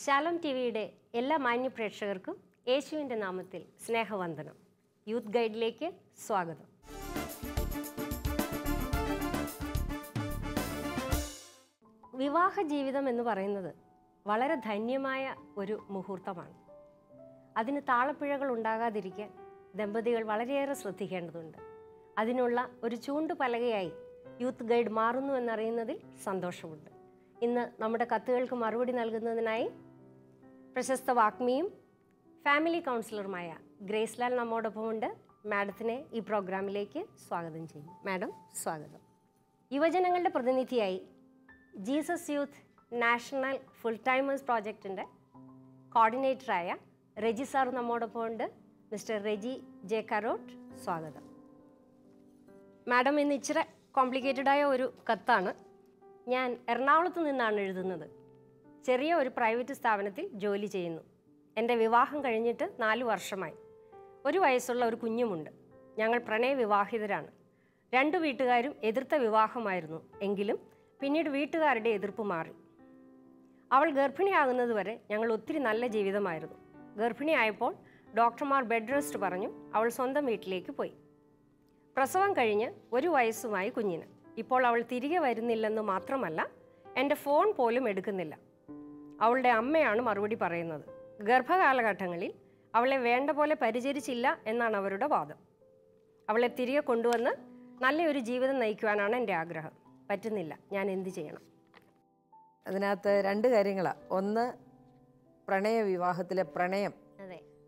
ശാലോം ടിവിയുടെ എല്ലാ മാന്യ പ്രേക്ഷകർക്കും യേശുവിൻ്റെ നാമത്തിൽ സ്നേഹവന്ദനം. യൂത്ത് ഗൈഡിലേക്ക് സ്വാഗതം. വിവാഹ ജീവിതം എന്ന് പറയുന്നത് വളരെ ധന്യമായ ഒരു മുഹൂർത്തമാണ്. അതിന് താളപ്പിഴകൾ ഉണ്ടാകാതിരിക്കാൻ ദമ്പതികൾ വളരെയേറെ ശ്രദ്ധിക്കേണ്ടതുണ്ട്. അതിനുള്ള ഒരു ചൂണ്ടുപലകയായി യൂത്ത് ഗൈഡ് മാറുന്നു എന്നറിയുന്നതിൽ സന്തോഷമുണ്ട്. ഇന്ന് നമ്മുടെ കത്തുകൾക്ക് മറുപടി നൽകുന്നതിനായി പ്രശസ്ത വാഗ്മിയും ഫാമിലി കൗൺസിലറുമായ ഗ്രേസ് ലാൽ നമ്മോടൊപ്പമുണ്ട്. മാഡത്തിനെ ഈ പ്രോഗ്രാമിലേക്ക് സ്വാഗതം ചെയ്യും. മാഡം സ്വാഗതം. യുവജനങ്ങളുടെ പ്രതിനിധിയായി Jesus youth national full timers പ്രോജക്റ്റിൻ്റെ കോർഡിനേറ്ററായ റെജി സാർ നമ്മോടൊപ്പമുണ്ട്. മിസ്റ്റർ റെജി ജെ കരോട്ട്, സ്വാഗതം. മാഡം ഇന്ന് ഇച്ചിരി കോംപ്ലിക്കേറ്റഡായ ഒരു കത്താണ്. ഞാൻ എറണാകുളത്ത് നിന്നാണ് എഴുതുന്നത്. ചെറിയ ഒരു പ്രൈവറ്റ് സ്ഥാപനത്തിൽ ജോലി ചെയ്യുന്നു. എൻ്റെ വിവാഹം കഴിഞ്ഞിട്ട് 4 വർഷമായി. 1 വയസ്സുള്ള ഒരു കുഞ്ഞുമുണ്ട്. ഞങ്ങൾ പ്രണയവിവാഹിതരാണ്. 2 വീട്ടുകാരും എതിർത്ത വിവാഹമായിരുന്നു. എങ്കിലും പിന്നീട് വീട്ടുകാരുടെ എതിർപ്പ് മാറി. അവൾ ഗർഭിണിയാകുന്നതുവരെ ഞങ്ങൾ ഒത്തിരി നല്ല ജീവിതമായിരുന്നു. ഗർഭിണിയായപ്പോൾ ഡോക്ടർമാർ ബെഡ് റെസ്റ്റ് പറഞ്ഞു. അവൾ സ്വന്തം വീട്ടിലേക്ക് പോയി. പ്രസവം കഴിഞ്ഞ് 1 വയസ്സുമായി കുഞ്ഞിന്. ഇപ്പോൾ അവൾ തിരികെ വരുന്നില്ലെന്ന് മാത്രമല്ല, എൻ്റെ ഫോൺ പോലും എടുക്കുന്നില്ല. അവളുടെ അമ്മയാണ് മറുപടി പറയുന്നത്. ഗർഭകാലഘട്ടങ്ങളിൽ അവളെ വേണ്ട പോലെ പരിചരിച്ചില്ല എന്നാണ് അവരുടെ വാദം. അവളെ തിരികെ കൊണ്ടുവന്ന് നല്ലൊരു ജീവിതം നയിക്കുവാനാണ് എൻ്റെ ആഗ്രഹം. പറ്റുന്നില്ല. ഞാൻ എന്ത് ചെയ്യണം? അതിനകത്ത് 2 കാര്യങ്ങളാണ്. ഒന്ന്, പ്രണയവിവാഹത്തിലെ പ്രണയം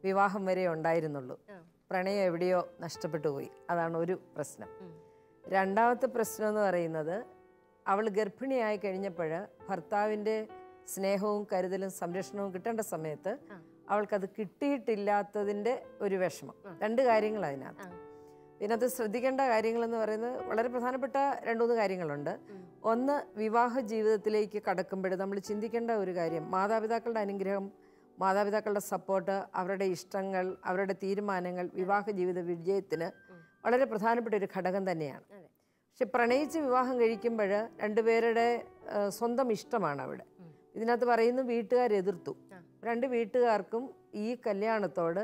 വിവാഹം വരെ ഉണ്ടായിരുന്നുള്ളൂ. പ്രണയം എവിടെയോ നഷ്ടപ്പെട്ടു പോയി. അതാണ് ഒരു പ്രശ്നം. രണ്ടാമത്തെ പ്രശ്നം എന്ന് പറയുന്നത്, അവൾ ഗർഭിണിയായി കഴിഞ്ഞപ്പോൾ ഭർത്താവിൻ്റെ സ്നേഹവും കരുതലും സംരക്ഷണവും കിട്ടേണ്ട സമയത്ത് അവൾക്കത് കിട്ടിയിട്ടില്ലാത്തതിൻ്റെ ഒരു വിഷമം. 2 കാര്യങ്ങൾ അതിനകത്ത്. പിന്നെ അത് ശ്രദ്ധിക്കേണ്ട കാര്യങ്ങളെന്ന് പറയുന്നത് വളരെ പ്രധാനപ്പെട്ട 2-3 കാര്യങ്ങളുണ്ട്. ഒന്ന്, വിവാഹ ജീവിതത്തിലേക്ക് കടക്കുമ്പോൾ നമ്മൾ ചിന്തിക്കേണ്ട ഒരു കാര്യം, മാതാപിതാക്കളുടെ അനുഗ്രഹം, മാതാപിതാക്കളുടെ സപ്പോർട്ട്, അവരുടെ ഇഷ്ടങ്ങൾ, അവരുടെ തീരുമാനങ്ങൾ വിവാഹ ജീവിത വിജയത്തിന് വളരെ പ്രധാനപ്പെട്ട ഒരു ഘടകം തന്നെയാണ്. പക്ഷെ പ്രണയിച്ച് വിവാഹം കഴിക്കുമ്പോൾ 2 പേരുടെ സ്വന്തം ഇഷ്ടമാണ് അവിടെ. ഇതിനകത്ത് പറയുന്നു വീട്ടുകാരെതിർത്തു. 2 വീട്ടുകാർക്കും ഈ കല്യാണത്തോട്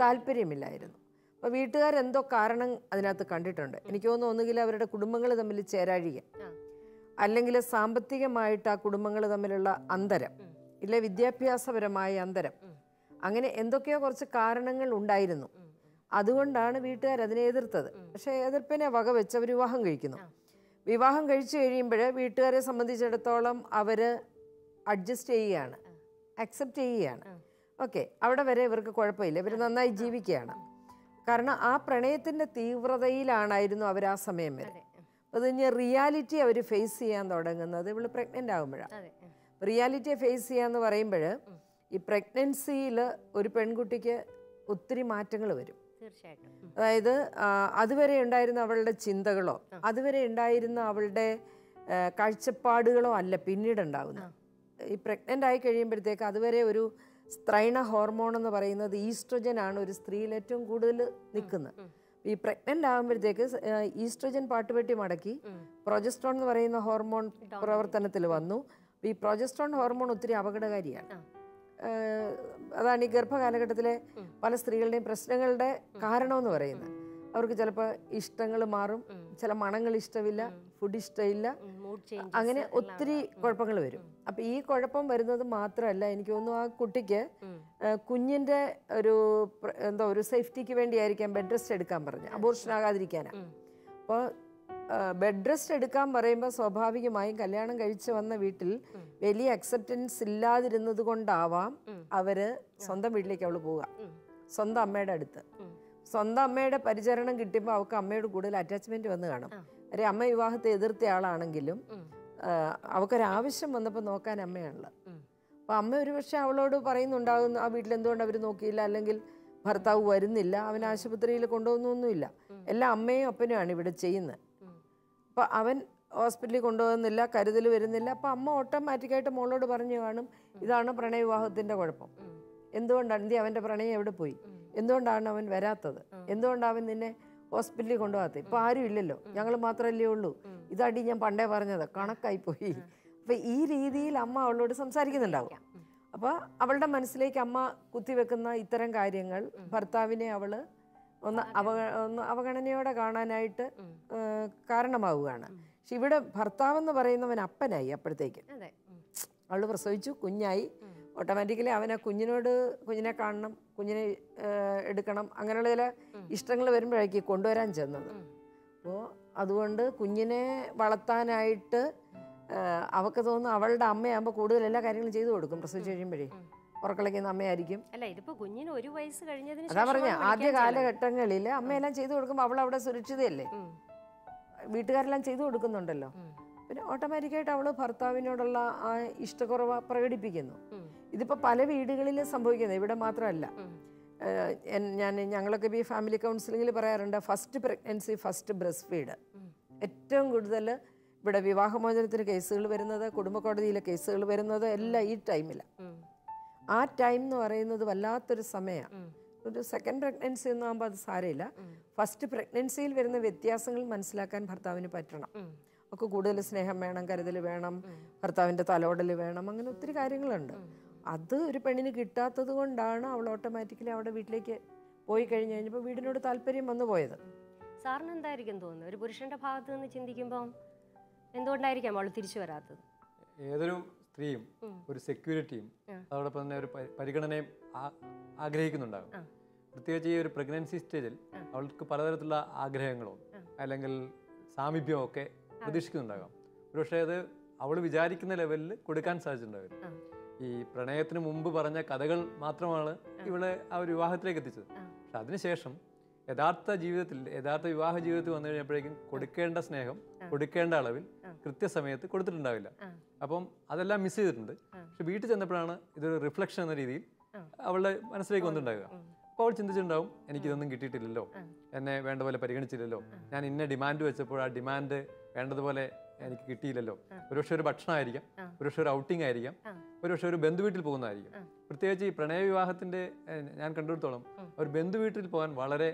താല്പര്യമില്ലായിരുന്നു. അപ്പോൾ വീട്ടുകാരെന്തോ കാരണം അതിനകത്ത് കണ്ടിട്ടുണ്ട്. എനിക്ക് തോന്നുന്നു ഒന്നുകിൽ അവരുടെ കുടുംബങ്ങൾ തമ്മിൽ ചേരാഴിക, അല്ലെങ്കിൽ സാമ്പത്തികമായിട്ട് ആ കുടുംബങ്ങൾ തമ്മിലുള്ള അന്തരം, ഇല്ല വിദ്യാഭ്യാസപരമായ അന്തരം, അങ്ങനെ എന്തൊക്കെയോ കുറച്ച് കാരണങ്ങൾ ഉണ്ടായിരുന്നു. അതുകൊണ്ടാണ് വീട്ടുകാർ അതിനെ എതിർത്തത്. പക്ഷേ എതിർപ്പിനെ വകവെച്ച് അവർ വിവാഹം കഴിക്കുന്നു. വിവാഹം കഴിച്ചു കഴിയുമ്പോൾ വീട്ടുകാരെ സംബന്ധിച്ചിടത്തോളം അവർ അഡ്ജസ്റ്റ് ചെയ്യുകയാണ്, അക്സെപ്റ്റ് ചെയ്യുകയാണ്. ഓക്കെ, അവിടെ വരെ ഇവർക്ക് കുഴപ്പമില്ല, ഇവർ നന്നായി ജീവിക്കുകയാണ്. കാരണം ആ പ്രണയത്തിൻ്റെ തീവ്രതയിലാണായിരുന്നു അവർ ആ സമയം വരെ. അത് കഴിഞ്ഞ് റിയാലിറ്റി അവർ ഫേസ് ചെയ്യാൻ തുടങ്ങുന്നത് ഇവൾ പ്രഗ്നൻ്റ് ആകുമ്പോഴാണ്. റിയാലിറ്റിയെ ഫേസ് ചെയ്യാന്ന് പറയുമ്പോൾ ഈ പ്രഗ്നൻസിയിൽ ഒരു പെൺകുട്ടിക്ക് ഒത്തിരി മാറ്റങ്ങൾ വരും. അതായത് അതുവരെ ഉണ്ടായിരുന്ന അവളുടെ ചിന്തകളോ അതുവരെ ഉണ്ടായിരുന്ന അവളുടെ കാഴ്ചപ്പാടുകളോ അല്ല പിന്നീട് ഉണ്ടാകുന്നത്. ഈ പ്രഗ്നൻ്റ് ആയി കഴിയുമ്പോഴത്തേക്ക് അതുവരെ ഒരു സ്ത്രൈണ ഹോർമോൺ എന്ന് പറയുന്നത് ഈസ്ട്രോജൻ ആണ് ഒരു സ്ത്രീയിൽ ഏറ്റവും കൂടുതൽ നിൽക്കുന്നത്. ഈ പ്രഗ്നൻ്റ് ആകുമ്പോഴത്തേക്ക് ഈസ്ട്രോജൻ പാട്ടുപെട്ടി മടക്കി പ്രൊജസ്ട്രോൺ എന്ന് പറയുന്ന ഹോർമോൺ പ്രവർത്തനത്തിൽ വന്നു. ഈ പ്രൊജസ്ട്രോൺ ഹോർമോൺ ഒത്തിരി അപകടകാരിയാണ്. അതാണ് ഈ ഗർഭകാലഘട്ടത്തിലെ പല സ്ത്രീകളുടെയും പ്രശ്നങ്ങളുടെ കാരണമെന്ന് പറയുന്നത്. അവർക്ക് ചിലപ്പോൾ ഇഷ്ടങ്ങൾ മാറും, ചില മണങ്ങൾ ഇഷ്ടമില്ല, ഫുഡ് ഇഷ്ടമില്ല, അങ്ങനെ ഒത്തിരി കുഴപ്പങ്ങൾ വരും. അപ്പം ഈ കുഴപ്പം വരുന്നത് മാത്രമല്ല, എനിക്ക് തോന്നുന്നു ആ കുട്ടിക്ക് കുഞ്ഞിൻ്റെ ഒരു സേഫ്റ്റിക്ക് വേണ്ടിയായിരിക്കാം ബെഡ് റെസ്റ്റ് എടുക്കാൻ പറഞ്ഞ്, അബോർഷൻ ആകാതിരിക്കാനാണ്. അപ്പോൾ ബെഡ് റെസ്റ്റ് എടുക്കാൻ പറയുമ്പോൾ സ്വാഭാവികമായും കല്യാണം കഴിച്ച് വന്ന വീട്ടിൽ വലിയ അക്സെപ്റ്റൻസ് ഇല്ലാതിരുന്നത് കൊണ്ടാവാം അവര് സ്വന്തം വീട്ടിലേക്ക് അവള് പോവുക, സ്വന്തം അമ്മയുടെ അടുത്ത്. സ്വന്തം അമ്മയുടെ പരിചരണം കിട്ടുമ്പോൾ അവൾക്ക് അമ്മയോട് കൂടുതൽ അറ്റാച്ച്മെന്റ് വന്ന് കാണും. അരെ അമ്മ വിവാഹത്തെ എതിർത്ത ആളാണെങ്കിലും അവൾക്കൊരാവശ്യം വന്നപ്പോൾ നോക്കാൻ അമ്മയാണല്ലോ. അപ്പോൾ അമ്മ ഒരു പക്ഷേ അവളോട് പറയുന്നുണ്ടാകുന്നു ആ വീട്ടിൽ എന്തുകൊണ്ട് അവർ നോക്കിയില്ല, അല്ലെങ്കിൽ ഭർത്താവ് വരുന്നില്ല, അവൻ ആശുപത്രിയിൽ കൊണ്ടുപോകുന്നൊന്നുമില്ല, എല്ലാം അമ്മയും അപ്പനുമാണ് ഇവിടെ ചെയ്യുന്നത്. അപ്പോൾ അവൻ ഹോസ്പിറ്റലിൽ കൊണ്ടുപോകുന്നില്ല, കരുതൽ വരുന്നില്ല. അപ്പോൾ അമ്മ ഓട്ടോമാറ്റിക്കായിട്ട് മോളോട് പറഞ്ഞു കാണും, ഇതാണ് പ്രണയവിവാഹത്തിൻ്റെ കുഴപ്പം. എന്തുകൊണ്ടാണ് അവൻ്റെ പ്രണയം എവിടെ പോയി, എന്തുകൊണ്ടാണ് അവൻ വരാത്തത്, എന്തുകൊണ്ടാണ് അവൻ നിന്നെ ഹോസ്പിറ്റലിൽ കൊണ്ടുപോകാത്തത്, ഇപ്പോൾ ആരും ഇല്ലല്ലോ, ഞങ്ങൾ മാത്രമല്ലേ ഉള്ളൂ, ഇതാടി ഞാൻ പണ്ടേ പറഞ്ഞത്, കണക്കായിപ്പോയി. അപ്പം ഈ രീതിയിൽ അമ്മ അവളോട് സംസാരിക്കുന്നുണ്ടാവും. അപ്പോൾ അവളുടെ മനസ്സിലേക്ക് അമ്മ കുത്തിവെക്കുന്ന ഇത്തരം കാര്യങ്ങൾ ഭർത്താവിനെ അവൾ ഒന്ന് അവഗണനയോടെ കാണാനായിട്ട് കാരണമാവുകയാണ്. പക്ഷെ ഇവിടെ ഭർത്താവെന്ന് പറയുന്നവൻ അപ്പനായി. അപ്പോഴത്തേക്ക് അവൾ പ്രസവിച്ചു, കുഞ്ഞായി, ഓട്ടോമാറ്റിക്കലി അവൻ ആ കുഞ്ഞിനെ കാണണം, കുഞ്ഞിനെ എടുക്കണം, അങ്ങനെയുള്ള ചില ഇഷ്ടങ്ങൾ വരുമ്പോഴേക്ക് കൊണ്ടുവരാൻ ചെന്നത്. അപ്പോൾ അതുകൊണ്ട് കുഞ്ഞിനെ വളർത്താനായിട്ട് അവൾക്ക് തോന്നുന്നു അവളുടെ അമ്മയാകുമ്പോൾ കൂടുതൽ എല്ലാ കാര്യങ്ങളും ചെയ്തു കൊടുക്കും. പ്രസവിച്ച് കഴിയുമ്പോഴേ ഉറക്കളയ്ക്കുന്ന അമ്മയായിരിക്കും. അതാ പറഞ്ഞ ആദ്യ കാലഘട്ടങ്ങളിൽ അമ്മയെല്ലാം ചെയ്തു കൊടുക്കുമ്പോൾ അവൾ അവിടെ സുരക്ഷിതയല്ലേ, വീട്ടുകാരെല്ലാം ചെയ്തു കൊടുക്കുന്നുണ്ടല്ലോ. പിന്നെ ഓട്ടോമാറ്റിക്കായിട്ട് അവൾ ഭർത്താവിനോടുള്ള ആ ഇഷ്ടക്കുറവ് പ്രകടിപ്പിക്കുന്നു. ഇതിപ്പോൾ പല വീടുകളിലും സംഭവിക്കുന്നത്, ഇവിടെ മാത്രമല്ല. ഞങ്ങളൊക്കെ ഈ ഫാമിലി കൗൺസിലിങ്ങിൽ പറയാറുണ്ട്, first pregnancy first breast feed. ഏറ്റവും കൂടുതൽ ഇവിടെ വിവാഹമോചനത്തിന് കേസുകൾ വരുന്നത്, കുടുംബ കോടതിയിലെ കേസുകൾ വരുന്നത് എല്ലാം ഈ ടൈമിലാണ്. ആ ടൈം എന്ന് പറയുന്നത് വല്ലാത്തൊരു സമയമാണ്. ഒരു സെക്കൻഡ് പ്രഗ്നൻസി ഒന്നും ആകുമ്പോൾ അത് സാരമില്ല. ഫസ്റ്റ് പ്രഗ്നൻസിയിൽ വരുന്ന വ്യത്യാസങ്ങൾ മനസ്സിലാക്കാൻ ഭർത്താവിന് പറ്റണം. ഒക്കെ കൂടുതൽ സ്നേഹം വേണം, കരുതൽ വേണം, ഭർത്താവിൻ്റെ തലോടൽ വേണം, അങ്ങനെ ഒത്തിരി കാര്യങ്ങളുണ്ട്. അത് ഒരു പെണ്ണിന് കിട്ടാത്തത് കൊണ്ടാണ് അവൾ ഓട്ടോമാറ്റിക്കലി അവിടെ വീട്ടിലേക്ക് പോയി കഴിഞ്ഞ് കഴിഞ്ഞപ്പോൾ വീടിനോട് താല്പര്യം വന്നു പോയത്. സാറിന് എന്തായിരിക്കും തോന്നുന്നത്, ഒരു പുരുഷന്റെ ഭാഗത്ത് നിന്ന് ചിന്തിക്കുമ്പോൾ എന്തുകൊണ്ടായിരിക്കാം അവൾ തിരിച്ചു വരാത്തത്? ഏതൊരു സ്ത്രീയും ഒരു സെക്യൂരിറ്റിയും അതോടൊപ്പം തന്നെ ഒരു പരിഗണനയും ആഗ്രഹിക്കുന്നുണ്ടാകും. പ്രത്യേകിച്ച് ഈ ഒരു പ്രഗ്നൻസി സ്റ്റേജിൽ അവൾക്ക് പലതരത്തിലുള്ള ആഗ്രഹങ്ങളോ അല്ലെങ്കിൽ സാമീപ്യമോ ഒക്കെ പ്രതീക്ഷിക്കുന്നുണ്ടാകാം. ഒരുപക്ഷെ അത് അവൾ വിചാരിക്കുന്ന ലെവലിൽ കൊടുക്കാൻ സാധിച്ചിട്ടുണ്ടാവില്ല. ഈ പ്രണയത്തിന് മുമ്പ് പറഞ്ഞ കഥകൾ മാത്രമാണ് ഇവളെ ആ ഒരു വിവാഹത്തിലേക്ക് എത്തിച്ചത്. പക്ഷെ അതിനുശേഷം യഥാർത്ഥ വിവാഹ ജീവിതത്തിൽ വന്നു കഴിഞ്ഞപ്പോഴേക്കും കൊടുക്കേണ്ട സ്നേഹം കൊടുക്കേണ്ട അളവിൽ കൃത്യസമയത്ത് കൊടുത്തിട്ടുണ്ടാവില്ല. അപ്പം അതെല്ലാം മിസ് ചെയ്തിട്ടുണ്ട്. പക്ഷെ വീട്ടിൽ ചെന്നപ്പോഴാണ് ഇതൊരു റിഫ്ലക്ഷൻ എന്ന രീതിയിൽ അവളുടെ മനസ്സിലേക്ക് വന്നിട്ടുണ്ടാവുക. അപ്പോൾ അവൾ ചിന്തിച്ചിട്ടുണ്ടാവും, എനിക്കിതൊന്നും കിട്ടിയിട്ടില്ലല്ലോ, എന്നെ വേണ്ട പോലെ പരിഗണിച്ചില്ലല്ലോ, ഞാൻ ഇന്ന ഡിമാൻഡ് വെച്ചപ്പോൾ ആ ഡിമാൻഡ് വേണ്ടതുപോലെ എനിക്ക് കിട്ടിയില്ലല്ലോ. ഒരുപക്ഷെ ഒരു ഭക്ഷണമായിരിക്കാം, ഒരുപക്ഷെ ഒരു ഔട്ടിംഗ് ആയിരിക്കാം, ഒരുപക്ഷെ ഒരു ബന്ധുവീട്ടിൽ പോകുന്നതായിരിക്കും. പ്രത്യേകിച്ച് ഈ പ്രണയവിവാഹത്തിന്റെ ഞാൻ കണ്ടെടുത്തോളം ഒരു ബന്ധുവീട്ടിൽ പോകാൻ വളരെ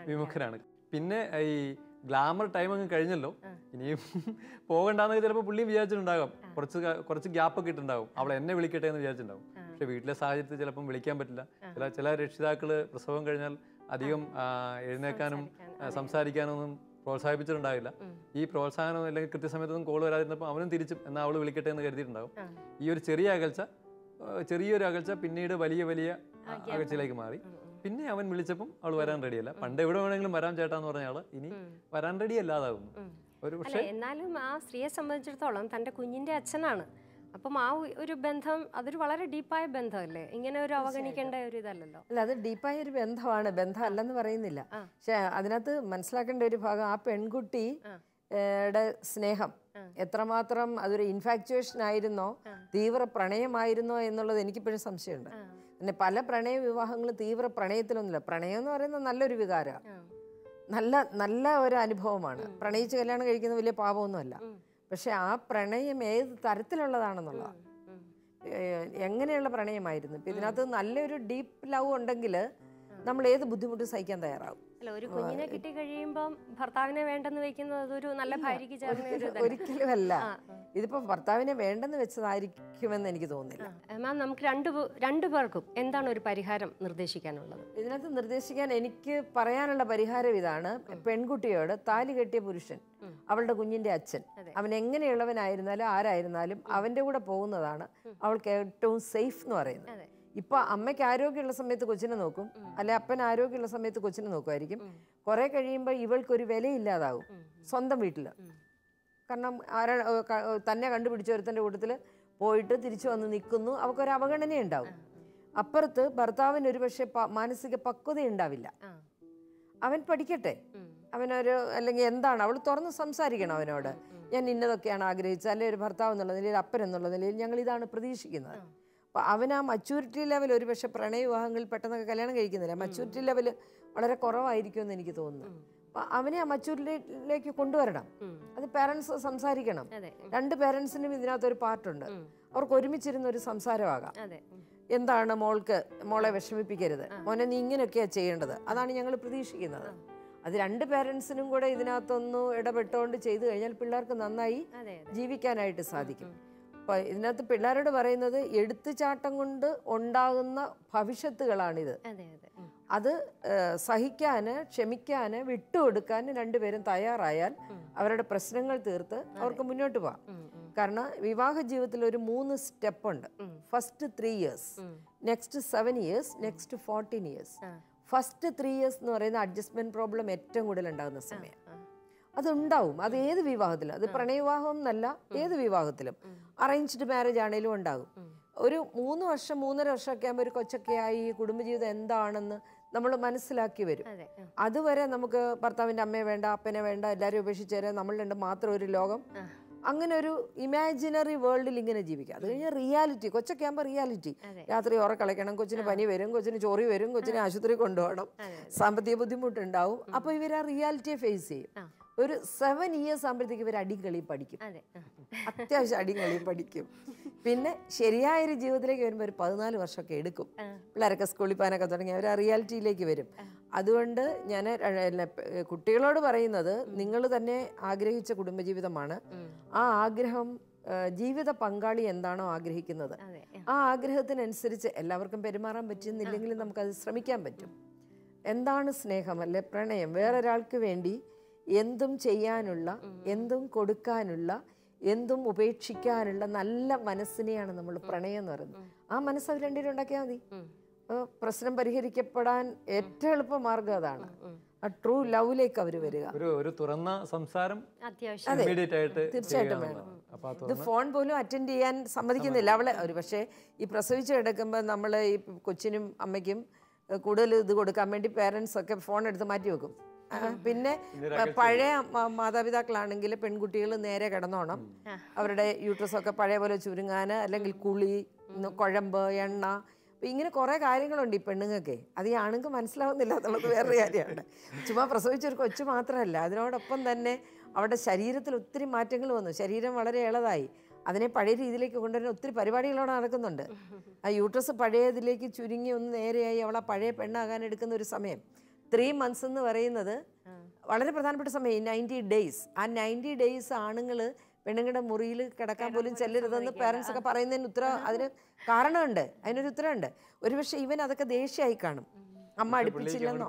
വിമുഖരാണ്. പിന്നെ ഈ ഗ്ലാമർ ടൈം അങ്ങ് കഴിഞ്ഞല്ലോ, ഇനിയും പോകണ്ടെന്നൊക്കെ ചിലപ്പോൾ പുള്ളിയും വിചാരിച്ചിട്ടുണ്ടാകും. കുറച്ച് ഗ്യാപ്പൊക്കെ ഇട്ടുണ്ടാകും, അവൾ എന്നെ വിളിക്കട്ടെ എന്ന് വിചാരിച്ചിട്ടുണ്ടാകും. പക്ഷെ വീട്ടിലെ സാഹചര്യത്തിൽ ചിലപ്പം വിളിക്കാൻ പറ്റില്ല. ചില രക്ഷിതാക്കള് പ്രസവം കഴിഞ്ഞാൽ അധികം എഴുന്നേക്കാനും സംസാരിക്കാനും ഒന്നും പ്രോത്സാഹിപ്പിച്ചിട്ടുണ്ടാവില്ല. ഈ പ്രോത്സാഹനം അല്ലെങ്കിൽ കൃത്യസമയത്തൊന്നും കോൾ വരാതിരുന്നപ്പോൾ അവനും തിരിച്ചും എന്നാൽ അവൾ വിളിക്കട്ടെ എന്ന് കരുതിയിട്ടുണ്ടാവും. ഈ ഒരു ചെറിയൊരു അകൽച്ച പിന്നീട് വലിയ അകൽച്ചയിലേക്ക് മാറി. പിന്നെ അവൻ വിളിച്ചപ്പം അവൾ വരാൻ റെഡിയല്ല. പണ്ട് എവിടെ വേണമെങ്കിലും വരാൻ ചേട്ടാന്ന് പറഞ്ഞ ആള് ഇനി വരാൻ റെഡി അല്ലാതാവുന്നു. എന്നാലും ആ സ്ത്രീയെ സംബന്ധിച്ചിടത്തോളം തൻ്റെ കുഞ്ഞിന്റെ അച്ഛനാണ്. അപ്പം ആ ഒരു ബന്ധം അതൊരു വളരെ ഡീപ്പായ ബന്ധമല്ലേ, ഇങ്ങനെ ഒരു അവഗണിക്കേണ്ട ഒരു ഇതല്ലല്ലോ. അല്ല, അത് ഡീപ്പായ ഒരു ബന്ധമാണ്, ബന്ധമല്ലെന്ന് പറയുന്നില്ല. പക്ഷെ അതിനകത്ത് മനസ്സിലാക്കേണ്ട ഒരു ഭാഗം, ആ പെൺകുട്ടിയുടെ സ്നേഹം എത്രമാത്രം അതൊരു ഇൻഫാക്ച്വേഷൻ ആയിരുന്നോ, തീവ്ര പ്രണയമായിരുന്നോ എന്നുള്ളത് എനിക്കിപ്പോഴും സംശയമുണ്ട്. പിന്നെ പല പ്രണയ വിവാഹങ്ങളും തീവ്ര പ്രണയത്തിലൊന്നുമില്ല. പ്രണയം എന്ന് പറയുന്നത് നല്ലൊരു വികാരമാണ്, നല്ല ഒരു അനുഭവമാണ്. പ്രണയിച്ച് കല്യാണം കഴിക്കുന്ന വലിയ പാപമൊന്നുമല്ല. പക്ഷെ ആ പ്രണയം ഏത് തരത്തിലുള്ളതാണെന്നുള്ളതാണ്, എങ്ങനെയുള്ള പ്രണയമായിരുന്നു. ഇപ്പം ഇതിനകത്ത് നല്ലൊരു ഡീപ്പ് ലവ് ഉണ്ടെങ്കിൽ നമ്മൾ ഏത് ബുദ്ധിമുട്ടും സഹിക്കാൻ തയ്യാറാവും. അല്ല, ഒരു കുഞ്ഞിനെ കിട്ടി കഴിയുമ്പം ഭർത്താവിനെ വേണ്ടെന്ന് വെക്കുന്നത് അതൊരു നല്ല ഭാര്യയ്ക്ക് ഒരിക്കലും അല്ല. ഇതിപ്പോ ഭർത്താവിനെ വേണ്ടെന്ന് വെച്ചതായിരിക്കുമെന്ന് എനിക്ക് തോന്നുന്നില്ല. മാം, നമുക്ക് രണ്ടുപേർക്കും എന്താണ് ഒരു പരിഹാരം നിർദ്ദേശിക്കാനുള്ളത്? ഇതിനകത്ത് നിർദ്ദേശിക്കാൻ എനിക്ക് പറയാനുള്ള പരിഹാരം ഇതാണ്. പെൺകുട്ടിയോട് താലി കെട്ടിയ പുരുഷൻ, അവളുടെ കുഞ്ഞിന്റെ അച്ഛൻ, അവൻ എങ്ങനെയുള്ളവനായിരുന്നാലും ആരായിരുന്നാലും അവന്റെ കൂടെ പോകുന്നതാണ് അവൾക്ക് ഏറ്റവും സേഫ് എന്ന് പറയുന്നത്. ഇപ്പൊ അമ്മയ്ക്ക് ആരോഗ്യമുള്ള സമയത്ത് കൊച്ചിനെ നോക്കും, അല്ലെ അപ്പൻ ആരോഗ്യമുള്ള സമയത്ത് കൊച്ചിനെ നോക്കുമായിരിക്കും. കുറെ കഴിയുമ്പോൾ ഇവൾക്കൊരു വിലയില്ലാതാവും സ്വന്തം വീട്ടില്. കാരണം തന്നെ കണ്ടുപിടിച്ച ഒരുത്തൻ്റെ കൂട്ടത്തിൽ പോയിട്ട് തിരിച്ചു വന്ന് നിൽക്കുന്നു, അവൾക്കൊരു അവഗണന ഉണ്ടാവും. അപ്പുറത്ത് ഭർത്താവിന് ഒരു പക്ഷെ മാനസിക പക്വത ഉണ്ടാവില്ല. അവൻ പഠിക്കട്ടെ, അവനൊരു അല്ലെങ്കിൽ എന്താണ് അവൾ തുറന്ന് സംസാരിക്കണം അവനോട്. ഞാൻ ഇന്നതൊക്കെയാണ് ആഗ്രഹിച്ചത്, അല്ലെങ്കിൽ ഒരു ഭർത്താവ് എന്നുള്ള നിലയിൽ, അപ്പൻ എന്നുള്ള നിലയിൽ ഞങ്ങൾ ഇതാണ് പ്രതീക്ഷിക്കുന്നത്. അപ്പോൾ അവൻ ആ മച്യൂരിറ്റി ലെവൽ, ഒരു പക്ഷേ പ്രണയ വിവാഹങ്ങളിൽ പെട്ടെന്നൊക്കെ കല്യാണം കഴിക്കുന്നില്ല, മച്യൂരിറ്റി ലെവൽ വളരെ കുറവായിരിക്കുമെന്ന് എനിക്ക് തോന്നുന്നു. അപ്പം അവനെ ആ മച്യൂരിറ്റിയിലേക്ക് കൊണ്ടുവരണം. അത് പാരൻസ് സംസാരിക്കണം. രണ്ട് പാരൻസിനും ഇതിനകത്തൊരു പാർട്ടുണ്ട്. അവർക്ക് ഒരുമിച്ചിരുന്ന ഒരു സംസാരമാകാം. എന്താണ് മോളെ വിഷമിപ്പിക്കരുത്, മോനെ നീ ഇങ്ങനെയൊക്കെയാണ് ചെയ്യേണ്ടത്, അതാണ് ഞങ്ങൾ പ്രതീക്ഷിക്കുന്നത്. അത് രണ്ട് പാരൻസിനും കൂടെ ഇതിനകത്തൊന്ന് ഇടപെട്ടുകൊണ്ട് ചെയ്തു കഴിഞ്ഞാൽ പിള്ളേർക്ക് നന്നായി ജീവിക്കാനായിട്ട് സാധിക്കും. അപ്പോൾ ഇതിനകത്ത് പിള്ളേരോട് പറയുന്നത് എടുത്തുചാട്ടം കൊണ്ട് ഉണ്ടാകുന്ന ഭവിഷ്യത്തുകളാണിത്. അത് സഹിക്കാന്, ക്ഷമിക്കാന്, വിട്ടുകൊടുക്കാൻ രണ്ടുപേരും തയ്യാറായാൽ അവരുടെ പ്രശ്നങ്ങൾ തീർത്ത് അവർക്ക് മുന്നോട്ട് പോകാം. കാരണം വിവാഹ ജീവിതത്തിൽ ഒരു 3 സ്റ്റെപ്പുണ്ട്. First 3 years, next 7 years, next 14 years. First 3 years എന്ന് പറയുന്ന അഡ്ജസ്റ്റ്മെന്റ് പ്രോബ്ലം ഏറ്റവും കൂടുതൽ ഉണ്ടാകുന്ന സമയം. അതുണ്ടാവും. അത് ഏത് വിവാഹത്തിലും, അത് പ്രണയവിവാഹം എന്നല്ല, ഏത് വിവാഹത്തിലും അറേഞ്ച്ഡ് മാരേജ് ആണെങ്കിലും ഉണ്ടാകും. ഒരു 3 വർഷം 3.5 വർഷമൊക്കെ ആകുമ്പോൾ ഒരു കൊച്ചൊക്കെ ആയി കുടുംബജീവിതം എന്താണെന്ന് നമ്മൾ മനസ്സിലാക്കി വരും. അതുവരെ നമുക്ക് ഭർത്താവിൻ്റെ അമ്മയെ വേണ്ട, അപ്പനെ വേണ്ട, എല്ലാവരും ഉപേക്ഷിച്ച് തരാൻ, നമ്മൾ രണ്ട് മാത്രം ഒരു ലോകം, അങ്ങനെ ഒരു ഇമാജിനറി വേൾഡിൽ ഇങ്ങനെ ജീവിക്കുക. അത് കഴിഞ്ഞാൽ റിയാലിറ്റി, കൊച്ചൊക്കെ ആകുമ്പോൾ റിയാലിറ്റി, രാത്രി ഉറക്കളയ്ക്കണം, കൊച്ചിന് പനി വരും, കൊച്ചിന് ചൊറി വരും, കൊച്ചിനെ ആശുപത്രി കൊണ്ടുപോകണം, സാമ്പത്തിക ബുദ്ധിമുട്ടുണ്ടാവും. അപ്പോൾ ഇവർ ആ റിയാലിറ്റിയെ ഫേസ് ചെയ്യും. ഒരു 7 years ആകുമ്പോഴത്തേക്ക് ഇവർ അടികളി പഠിക്കും, അത്യാവശ്യം അടികളി പഠിക്കും. പിന്നെ ശരിയായൊരു ജീവിതത്തിലേക്ക് വരുമ്പോൾ ഒരു 14 വർഷമൊക്കെ എടുക്കും. പിള്ളേരൊക്കെ സ്കൂളിൽ പോകാനൊക്കെ തുടങ്ങി അവർ ആ റിയാലിറ്റിയിലേക്ക് വരും. അതുകൊണ്ട് ഞാൻ കുട്ടികളോട് പറയുന്നത്, നിങ്ങൾ തന്നെ ആഗ്രഹിച്ച കുടുംബജീവിതമാണ്. ആ ആഗ്രഹം, ജീവിത പങ്കാളി എന്താണോ ആഗ്രഹിക്കുന്നത് ആ ആഗ്രഹത്തിനനുസരിച്ച് എല്ലാവർക്കും പെരുമാറാൻ പറ്റുന്നില്ലെങ്കിലും നമുക്കത് ശ്രമിക്കാൻ പറ്റും. എന്താണ് സ്നേഹം അല്ലെ പ്രണയം? വേറൊരാൾക്ക് വേണ്ടി എന്തും ചെയ്യാനുള്ള, എന്തും കൊടുക്കാനുള്ള, എന്തും ഉപേക്ഷിക്കാനുള്ള നല്ല മനസ്സിനെയാണ് നമ്മൾ പ്രണയം എന്ന് പറയുന്നത്. ആ മനസ്സ് അവർ രണ്ടുപേരും ഉണ്ടാക്കിയാൽ മതി. പ്രശ്നം പരിഹരിക്കപ്പെടാൻ ഏറ്റവും എളുപ്പ മാർഗം അതാണ്. ആ ട്രൂ ലവിലേക്ക് അവർ വരിക. ഒരു തുറന്ന സംസാരം തീർച്ചയായിട്ടും വേണം. ഇത് ഫോൺ പോലും അറ്റൻഡ് ചെയ്യാൻ സമ്മതിക്കുന്നില്ല അവളെ. ഒരു പക്ഷേ ഈ പ്രസവിച്ച് കിടക്കുമ്പോൾ നമ്മൾ ഈ കൊച്ചിനും അമ്മയ്ക്കും കൂടുതൽ ഇത് കൊടുക്കാൻ വേണ്ടി പേരൻസ് ഒക്കെ ഫോൺ എടുത്ത് മാറ്റി വെക്കും. പിന്നെ പഴയ മാതാപിതാക്കളാണെങ്കിൽ പെൺകുട്ടികൾ നേരെ കിടന്നോണം, അവരുടെ യൂട്രസൊക്കെ പഴയ പോലെ ചുരുങ്ങാൻ, അല്ലെങ്കിൽ കുളി, കുഴമ്പ്, എണ്ണ, ഇങ്ങനെ കുറേ കാര്യങ്ങളുണ്ട് ഈ പെണ്ണുങ്ങൾക്ക്. അത് ഈ ആണുങ്ങൾക്ക് മനസ്സിലാവുന്നില്ല എന്നുള്ളത് വേറൊരു കാര്യമാണ്. ചുമ്മാ പ്രസവിച്ചൊരു കൊച്ചു മാത്രമല്ല, അതിനോടൊപ്പം തന്നെ അവരുടെ ശരീരത്തിൽ ഒത്തിരി മാറ്റങ്ങൾ വന്നു. ശരീരം വളരെ ഇളതായി. അതിനെ പഴയ രീതിയിലേക്ക് കൊണ്ടുവരുന്ന ഒത്തിരി പരിപാടികളോടെ നടക്കുന്നുണ്ട്. ആ യൂട്രസ് പഴയതിലേക്ക് ചുരുങ്ങി ഒന്ന് നേരെയായി അവൾ ആ പഴയ പെണ്ണാകാൻ എടുക്കുന്ന ഒരു സമയം 3 months എന്ന് പറയുന്നത് വളരെ പ്രധാനപ്പെട്ട സമയം. 90 days. ആ 90 days ആണുങ്ങൾ പെണ്ണുങ്ങളുടെ മുറിയിൽ കിടക്കാൻ പോലും ചെല്ലരുതെന്ന് പേരൻസ് ഒക്കെ പറയുന്നതിന് അതിന് കാരണമുണ്ട്, അതിനൊരു ഉത്തരവുണ്ട്. ഒരുപക്ഷെ ഇവൻ അതൊക്കെ ദേഷ്യമായി കാണും, അമ്മ അടുപ്പിച്ചില്ലെന്നോ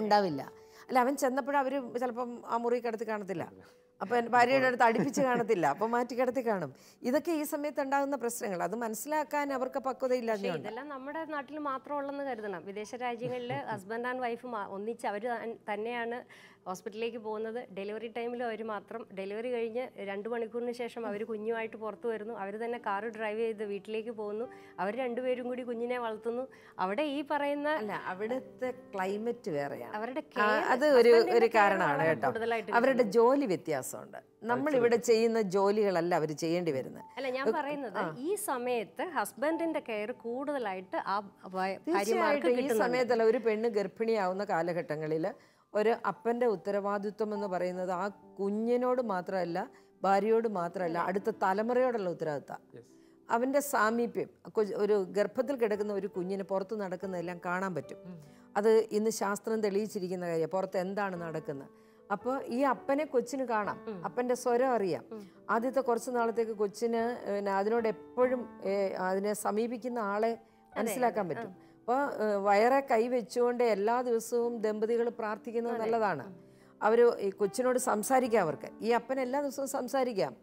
ഉണ്ടാവില്ല. അല്ല, അവൻ ചെന്നപ്പോഴും അവർ ചിലപ്പം ആ മുറി കിടത്തി കാണത്തില്ല, അപ്പം ഭാര്യയുടെ അടുത്ത് അടുപ്പിച്ച് കാണത്തില്ല, അപ്പം മാറ്റി കിടത്തി കാണും. ഇതൊക്കെ ഈ സമയത്ത് ഉണ്ടാകുന്ന പ്രശ്നങ്ങൾ. അത് മനസ്സിലാക്കാൻ അവർക്ക് പക്വതയില്ലാതെ. ഇതെല്ലാം നമ്മുടെ നാട്ടിൽ മാത്രമുള്ളെന്ന് കരുതണം. വിദേശ രാജ്യങ്ങളിൽ ഹസ്ബൻഡ് ആൻഡ് വൈഫ് ഒന്നിച്ച് അവർ തന്നെയാണ് ഹോസ്പിറ്റലിലേക്ക് പോകുന്നത്. ഡെലിവറി ടൈമിൽ അവർ മാത്രം, ഡെലിവറി കഴിഞ്ഞ് 2 മണിക്കൂറിന് ശേഷം അവർ കുഞ്ഞുമായിട്ട് പുറത്തു വരുന്നു. അവർ തന്നെ കാറ് ഡ്രൈവ് ചെയ്ത് വീട്ടിലേക്ക് പോകുന്നു. അവർ രണ്ടുപേരും കൂടി കുഞ്ഞിനെ വളർത്തുന്നു. അവിടെ ഈ പറയുന്ന അവിടുത്തെ ക്ലൈമറ്റ് വേറെയാണ്. അവരുടെ അത് ഒരു കാരണമാണ് കേട്ടോ. അവരുടെ ജോലി വ്യത്യാസമുണ്ട്. നമ്മൾ ഇവിടെ ചെയ്യുന്ന ജോലികളല്ല അവർ ചെയ്യേണ്ടി വരുന്നത്. അല്ല, ഞാൻ പറയുന്നത് ഈ സമയത്ത് ഹസ്ബൻഡിന്റെ കെയർ കൂടുതലായിട്ട് ഈ സമയത്തല്ല. ഒരു പെണ്ണ് ഗർഭിണിയാവുന്ന കാലഘട്ടങ്ങളിൽ ഒരു അപ്പൻ്റെ ഉത്തരവാദിത്വം എന്ന് പറയുന്നത് ആ കുഞ്ഞിനോട് മാത്രമല്ല, ഭാര്യയോട് മാത്രമല്ല, അടുത്ത തലമുറയോടുള്ള ഉത്തരവാദിത്വം. അവൻ്റെ സാമീപ്യം, ഒരു ഗർഭത്തിൽ കിടക്കുന്ന ഒരു കുഞ്ഞിന് പുറത്ത് നടക്കുന്നതെല്ലാം കാണാൻ പറ്റും. അത് ഇന്ന് ശാസ്ത്രം തെളിയിച്ചിരിക്കുന്ന കാര്യം. പുറത്ത് എന്താണ് നടക്കുന്നത്. അപ്പോൾ ഈ അപ്പനെ കൊച്ചിന് കാണാം, അപ്പൻ്റെ സ്വരം അറിയാം. ആദ്യത്തെ കുറച്ച് നാളത്തേക്ക് കൊച്ചിന് അതിനോട് എപ്പോഴും അതിനെ സമീപിക്കുന്ന ആളെ മനസ്സിലാക്കാൻ പറ്റും. അപ്പോൾ വയറെ കൈവച്ചുകൊണ്ട് എല്ലാ ദിവസവും ദമ്പതികൾ പ്രാർത്ഥിക്കുന്നത് നല്ലതാണ്. അവർ ഈ കൊച്ചിനോട് സംസാരിക്കാം. അവർക്ക് ഈ അപ്പൻ എല്ലാ ദിവസവും സംസാരിക്കാം.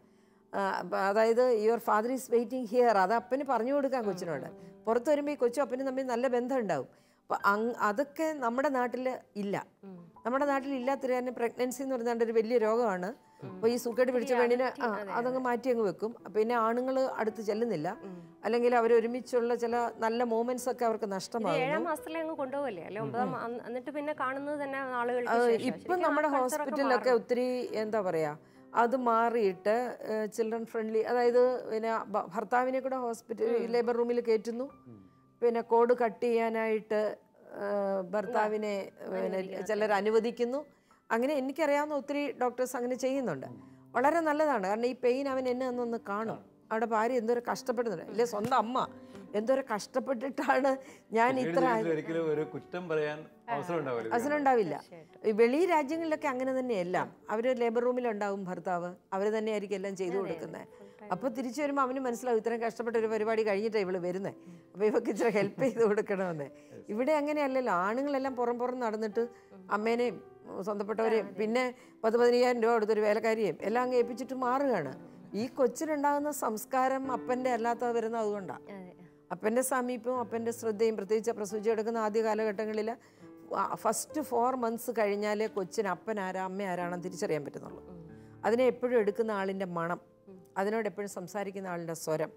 അതായത് your father is waiting here, അത് അപ്പന് പറഞ്ഞു കൊടുക്കാം കൊച്ചിനോട്. പുറത്ത് വരുമ്പോൾ ഈ കൊച്ചും അപ്പനും തമ്മിൽ നല്ല ബന്ധം ഉണ്ടാവും. അപ്പോൾ അതൊക്കെ നമ്മുടെ നാട്ടിൽ ഇല്ല. നമ്മുടെ നാട്ടിൽ ഇല്ലാത്തൊരു കാര്യം പ്രഗ്നൻസി എന്ന് പറയുന്നത് ഒരു വലിയ രോഗമാണ്. അപ്പോൾ ഈ സുഖേട് പിടിച്ച പെണ്ണിനെ അതങ്ങ് മാറ്റി അങ്ങ് വെക്കും. പിന്നെ ആണുങ്ങൾ അടുത്ത് ചെല്ലുന്നില്ല. അല്ലെങ്കിൽ അവരൊരുമിച്ചുള്ള ചില നല്ല മൂമെന്റ്സ് ഒക്കെ അവർക്ക് നഷ്ടമാകുന്നു. 7-ാം മാസത്തിലെ അങ്ങ് കൊണ്ടുപോകല്ലേ അല്ലെ 9-ാം എന്നിട്ട് പിന്നെ കാണുന്നത് തന്നെ നാളുകൾക്ക് ശേഷം. ഇപ്പം നമ്മുടെ ഹോസ്പിറ്റലിലൊക്കെ ഒത്തിരി എന്താ പറയാ അത് മാറിയിട്ട് ചിൽഡ്രൻ ഫ്രണ്ട്ലി, അതായത് പിന്നെ ഭർത്താവിനെ കൂടെ ലേബർ റൂമിൽ കയറ്റുന്നു, പിന്നെ കോഡ് കട്ട് ചെയ്യാനായിട്ട് ഭർത്താവിനെ ചിലർ അനുവദിക്കുന്നു. അങ്ങനെ എനിക്കറിയാവുന്ന ഒത്തിരി ഡോക്ടേഴ്സ് അങ്ങനെ ചെയ്യുന്നുണ്ട്. വളരെ നല്ലതാണ്. കാരണം ഈ പെയിൻ അവൻ എന്നെ ഒന്ന് കാണും. അവിടെ ഭാര്യ എന്തോരം കഷ്ടപ്പെടുന്നുണ്ട്, ഇല്ലേ സ്വന്തം അമ്മ എന്തോരം കഷ്ടപ്പെട്ടിട്ടാണ് ഞാൻ ഇത്ര ഒരു കുറ്റം പറയാൻ അവസരമുണ്ടാവില്ല. വെളി രാജ്യങ്ങളിലൊക്കെ അങ്ങനെ തന്നെയല്ല. അവർ ലേബർ റൂമിലുണ്ടാവും ഭർത്താവ്, അവർ തന്നെയായിരിക്കും എല്ലാം ചെയ്തു കൊടുക്കുന്നത്. അപ്പോൾ തിരിച്ചു വരുമ്പോൾ അവന് മനസ്സിലാവും ഇത്രയും കഷ്ടപ്പെട്ട ഒരു പരിപാടി കഴിഞ്ഞിട്ടാണ് ഇവള് വരുന്നത്, അപ്പോൾ ഇവർക്ക് ഇച്ചിരി ഹെൽപ്പ് ചെയ്ത് കൊടുക്കണമെന്ന്. ഇവിടെ അങ്ങനെയല്ലല്ലോ. ആണുങ്ങളെല്ലാം പുറം നടന്നിട്ട് അമ്മേനെയും സ്വന്തപ്പെട്ടവരെയും പിന്നെ 10,000-15,000 രൂപ കൊടുത്തൊരു വേലക്കാരിയെയും എല്ലാം അങ്ങ് ഏൽപ്പിച്ചിട്ട് മാറുകയാണ്. ഈ കൊച്ചിനുണ്ടാകുന്ന സംസ്കാരം അപ്പൻ്റെ അല്ലാത്തത് വരുന്നത് അതുകൊണ്ടാണ്. അപ്പൻ്റെ സമീപവും അപ്പൻ്റെ ശ്രദ്ധയും, പ്രത്യേകിച്ച് പ്രസവിച്ച് കിടക്കുന്ന ആദ്യ കാലഘട്ടങ്ങളിൽ ഫസ്റ്റ് 4 months കഴിഞ്ഞാലേ കൊച്ചിന് അപ്പൻ ആരാ അമ്മ ആരാണെന്ന് തിരിച്ചറിയാൻ പറ്റുന്നുള്ളൂ. അതിനെ എപ്പോഴും എടുക്കുന്ന ആളിൻ്റെ മണം, അതിനോട് എപ്പോഴും സംസാരിക്കുന്ന ആളുടെ സ്വരം,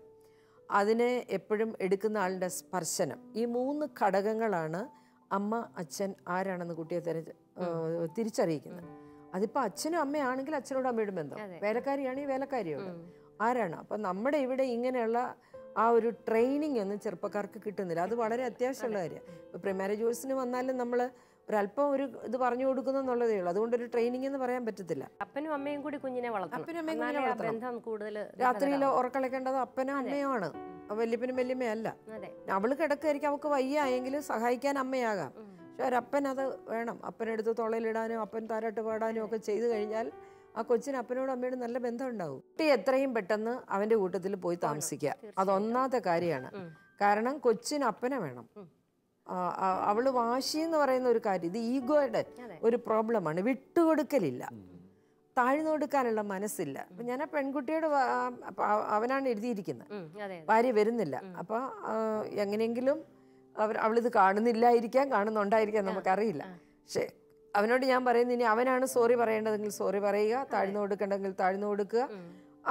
അതിനെ എപ്പോഴും എടുക്കുന്ന ആളുടെ സ്പർശനം, ഈ 3 ഘടകങ്ങളാണ് അമ്മ അച്ഛൻ ആരാണെന്ന് കുട്ടിയെ തിരിച്ചറിയിക്കുന്നത്. അതിപ്പോൾ അച്ഛനും അമ്മയാണെങ്കിൽ അച്ഛനോടും അമ്മയോടും ബന്ധം, വേലക്കാരിയാണെങ്കിൽ വേലക്കാരിയോട് ആരാണ്. അപ്പം നമ്മുടെ ഇവിടെ ഇങ്ങനെയുള്ള ആ ഒരു ട്രെയിനിങ് ഒന്നും ചെറുപ്പക്കാർക്ക് കിട്ടുന്നില്ല. അത് വളരെ അത്യാവശ്യമുള്ള കാര്യമാണ്. ഇപ്പോൾ പ്രീ മാരേജ് കോഴ്സിന് വന്നാലും നമ്മൾ ഒരല്പം ഒരു ഇത് പറഞ്ഞു കൊടുക്കുന്നു എന്നുള്ളതേ ഉള്ളൂ. അതുകൊണ്ടൊരു ട്രെയിനിങ് എന്ന് പറയാൻ പറ്റത്തില്ല. അപ്പനും അമ്മയും കൂടി കുഞ്ഞിനെ വളർത്തണം. രാത്രിയിൽ ഉറക്കളക്കേണ്ടത് അപ്പനും അമ്മയുമാണ്, വല്യപ്പനും വല്യമ്മയല്ല. അവള് കിടക്കായിരിക്കും, അവൾക്ക് വയ്യായെങ്കിൽ സഹായിക്കാൻ അമ്മയാകാം. പക്ഷെ ഒരപ്പൻ അത് വേണം. അപ്പനെടുത്ത് തൊളയിലിടാനും അപ്പൻ താരാട്ട് പാടാനും ഒക്കെ ചെയ്തു കഴിഞ്ഞാൽ ആ കൊച്ചിന് അപ്പനോടും അമ്മയോടും നല്ല ബന്ധം ഉണ്ടാവും. കുട്ടി എത്രയും പെട്ടെന്ന് അവൻ്റെ കൂട്ടത്തിൽ പോയി താമസിക്കുക, അതൊന്നാമത്തെ കാര്യമാണ്. കാരണം കൊച്ചിന് അപ്പനെ വേണം. അവള് വാശി എന്ന് പറയുന്ന ഒരു കാര്യം, ഇത് ഈഗോയുടെ ഒരു പ്രോബ്ലമാണ്. വിട്ടുകൊടുക്കലില്ല, താഴ്ന്നു കൊടുക്കാനുള്ള മനസ്സില്ല. അപ്പം ഞാൻ ആ പെൺകുട്ടിയോട് അവനാണ് എഴുതിയിരിക്കുന്നത്, ഭാര്യ വരുന്നില്ല. അപ്പം എങ്ങനെയെങ്കിലും അവളിത് കാണുന്നില്ലായിരിക്കാം, കാണുന്നുണ്ടായിരിക്കാം, നമുക്കറിയില്ല. പക്ഷേ അവനോട് ഞാൻ പറയുന്നത്, ഇനി അവനാണ് സോറി പറയേണ്ടതെങ്കിൽ സോറി പറയുക, താഴ്ന്നു കൊടുക്കേണ്ടെങ്കിൽ താഴ്ന്നു കൊടുക്കുക,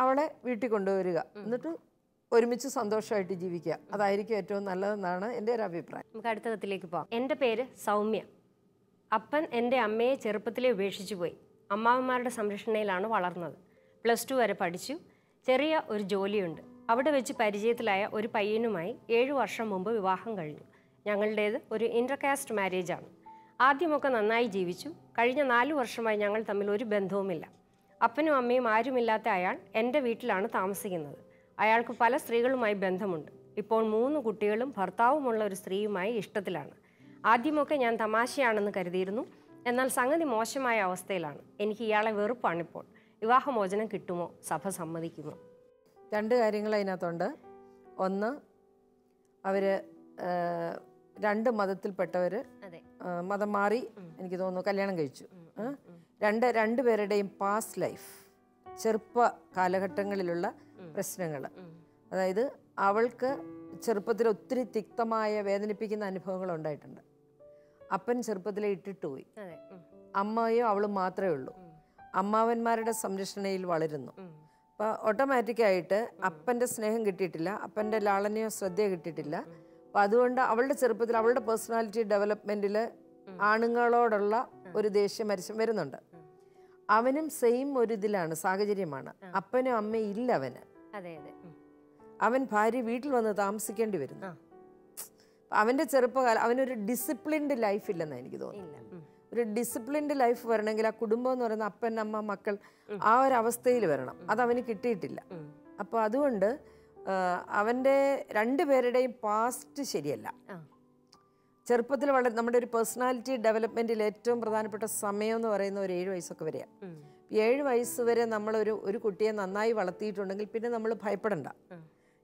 അവളെ വീട്ടിൽ കൊണ്ടുവരിക, എന്നിട്ട് ഒരുമിച്ച് സന്തോഷമായിട്ട് ജീവിക്കുക. അതായിരിക്കും ഏറ്റവും നല്ലതെന്നാണ് എൻ്റെ ഒരു അഭിപ്രായം. നമുക്ക് അടുത്ത കത്തിലേക്ക് പോകാം. എൻ്റെ പേര് സൗമ്യ. അപ്പൻ എൻ്റെ അമ്മയെ ചെറുപ്പത്തിലേ ഉപേക്ഷിച്ചു പോയി. അമ്മാവന്മാരുടെ സംരക്ഷണയിലാണ് വളർന്നത്. +2 വരെ പഠിച്ചു. ചെറിയ ഒരു ജോലിയുണ്ട്. അവിടെ വെച്ച് പരിചയത്തിലായ ഒരു പയ്യനുമായി 7 വർഷം മുമ്പ് വിവാഹം കഴിഞ്ഞു. ഞങ്ങളുടേത് ഒരു ഇൻ്റർകാസ്റ്റ് മാരേജാണ്. ആദ്യമൊക്കെ നന്നായി ജീവിച്ചു. കഴിഞ്ഞ 4 വർഷമായി ഞങ്ങൾ തമ്മിൽ ഒരു ബന്ധവുമില്ല. അപ്പനും അമ്മയും ആരുമില്ലാത്ത അയാൾ എൻ്റെ വീട്ടിലാണ് താമസിക്കുന്നത്. അയാൾക്ക് പല സ്ത്രീകളുമായി ബന്ധമുണ്ട്. ഇപ്പോൾ 3 കുട്ടികളും ഭർത്താവുമുള്ള ഒരു സ്ത്രീയുമായി ഇഷ്ടത്തിലാണ്. ആദ്യമൊക്കെ ഞാൻ തമാശയാണെന്ന് കരുതിയിരുന്നു. എന്നാൽ സംഗതി മോശമായ അവസ്ഥയിലാണ്. എനിക്ക് ഇയാളെ വെറുപ്പാണിപ്പോൾ. വിവാഹമോചനം കിട്ടുമോ? സഭ സമ്മതിക്കുമോ? 2 കാര്യങ്ങൾ അതിനകത്തുണ്ട്. ഒന്ന്, അവർ 2 മതത്തിൽപ്പെട്ടവർ മതം മാറി എനിക്ക് തോന്നുന്നു കല്യാണം കഴിച്ചു. 2 പേരുടെയും പാസ്റ്റ് ലൈഫ്, ചെറുപ്പ കാലഘട്ടങ്ങളിലുള്ള പ്രശ്നങ്ങൾ. അതായത് അവൾക്ക് ചെറുപ്പത്തിൽ ഒത്തിരി തിക്തമായ വേദനിപ്പിക്കുന്ന അനുഭവങ്ങൾ ഉണ്ടായിട്ടുണ്ട്. അപ്പൻ ചെറുപ്പത്തിലെ ഇട്ടിട്ട് പോയി. അമ്മയോ അവളും മാത്രമേ ഉള്ളൂ. അമ്മാവന്മാരുടെ സംരക്ഷണയിൽ വളരുന്നു. അപ്പോൾ ഓട്ടോമാറ്റിക്കായിട്ട് അപ്പൻ്റെ സ്നേഹം കിട്ടിയിട്ടില്ല, അപ്പൻ്റെ ലാളനയോ ശ്രദ്ധയോ കിട്ടിയിട്ടില്ല. അപ്പം അതുകൊണ്ട് അവളുടെ ചെറുപ്പത്തിൽ അവളുടെ പേഴ്സണാലിറ്റി ഡെവലപ്മെൻറ്റിൽ ആണുങ്ങളോടുള്ള ഒരു ദേഷ്യം മരിച്ചും വരുന്നുണ്ട്. അവനും സെയിം ഒരു ഇതിലാണ്, സാഹചര്യമാണ്. അപ്പനും അമ്മയും ഇല്ല അവന്. അവൻ ഭാര്യ വീട്ടിൽ വന്ന് താമസിക്കേണ്ടി വരുന്നു. അവൻ്റെ ചെറുപ്പകാലം അവനൊരു ഡിസിപ്ലിൻഡ് ലൈഫ് ഇല്ലെന്നാണ് എനിക്ക് തോന്നുന്നത്. ഒരു ഡിസിപ്ലിൻഡ് ലൈഫ് വരണമെങ്കിൽ ആ കുടുംബം എന്ന് പറയുന്ന അപ്പൻ അമ്മ മക്കൾ ആ ഒരു അവസ്ഥയിൽ വരണം. അതവന് കിട്ടിയിട്ടില്ല. അപ്പോൾ അതുകൊണ്ട് അവൻ്റെ 2 പേരുടെയും പാസ്റ്റ് ശരിയല്ല. ചെറുപ്പത്തിൽ വളരെ നമ്മുടെ ഒരു പേഴ്സണാലിറ്റി ഡെവലപ്മെൻറ്റിൽ ഏറ്റവും പ്രധാനപ്പെട്ട സമയം എന്ന് പറയുന്ന ഒരു 7 വയസ്സൊക്കെ വരെയാണ്. 7 വയസ്സ് വരെ നമ്മളൊരു കുട്ടിയെ നന്നായി വളർത്തിയിട്ടുണ്ടെങ്കിൽ പിന്നെ നമ്മൾ ഭയപ്പെടണ്ട.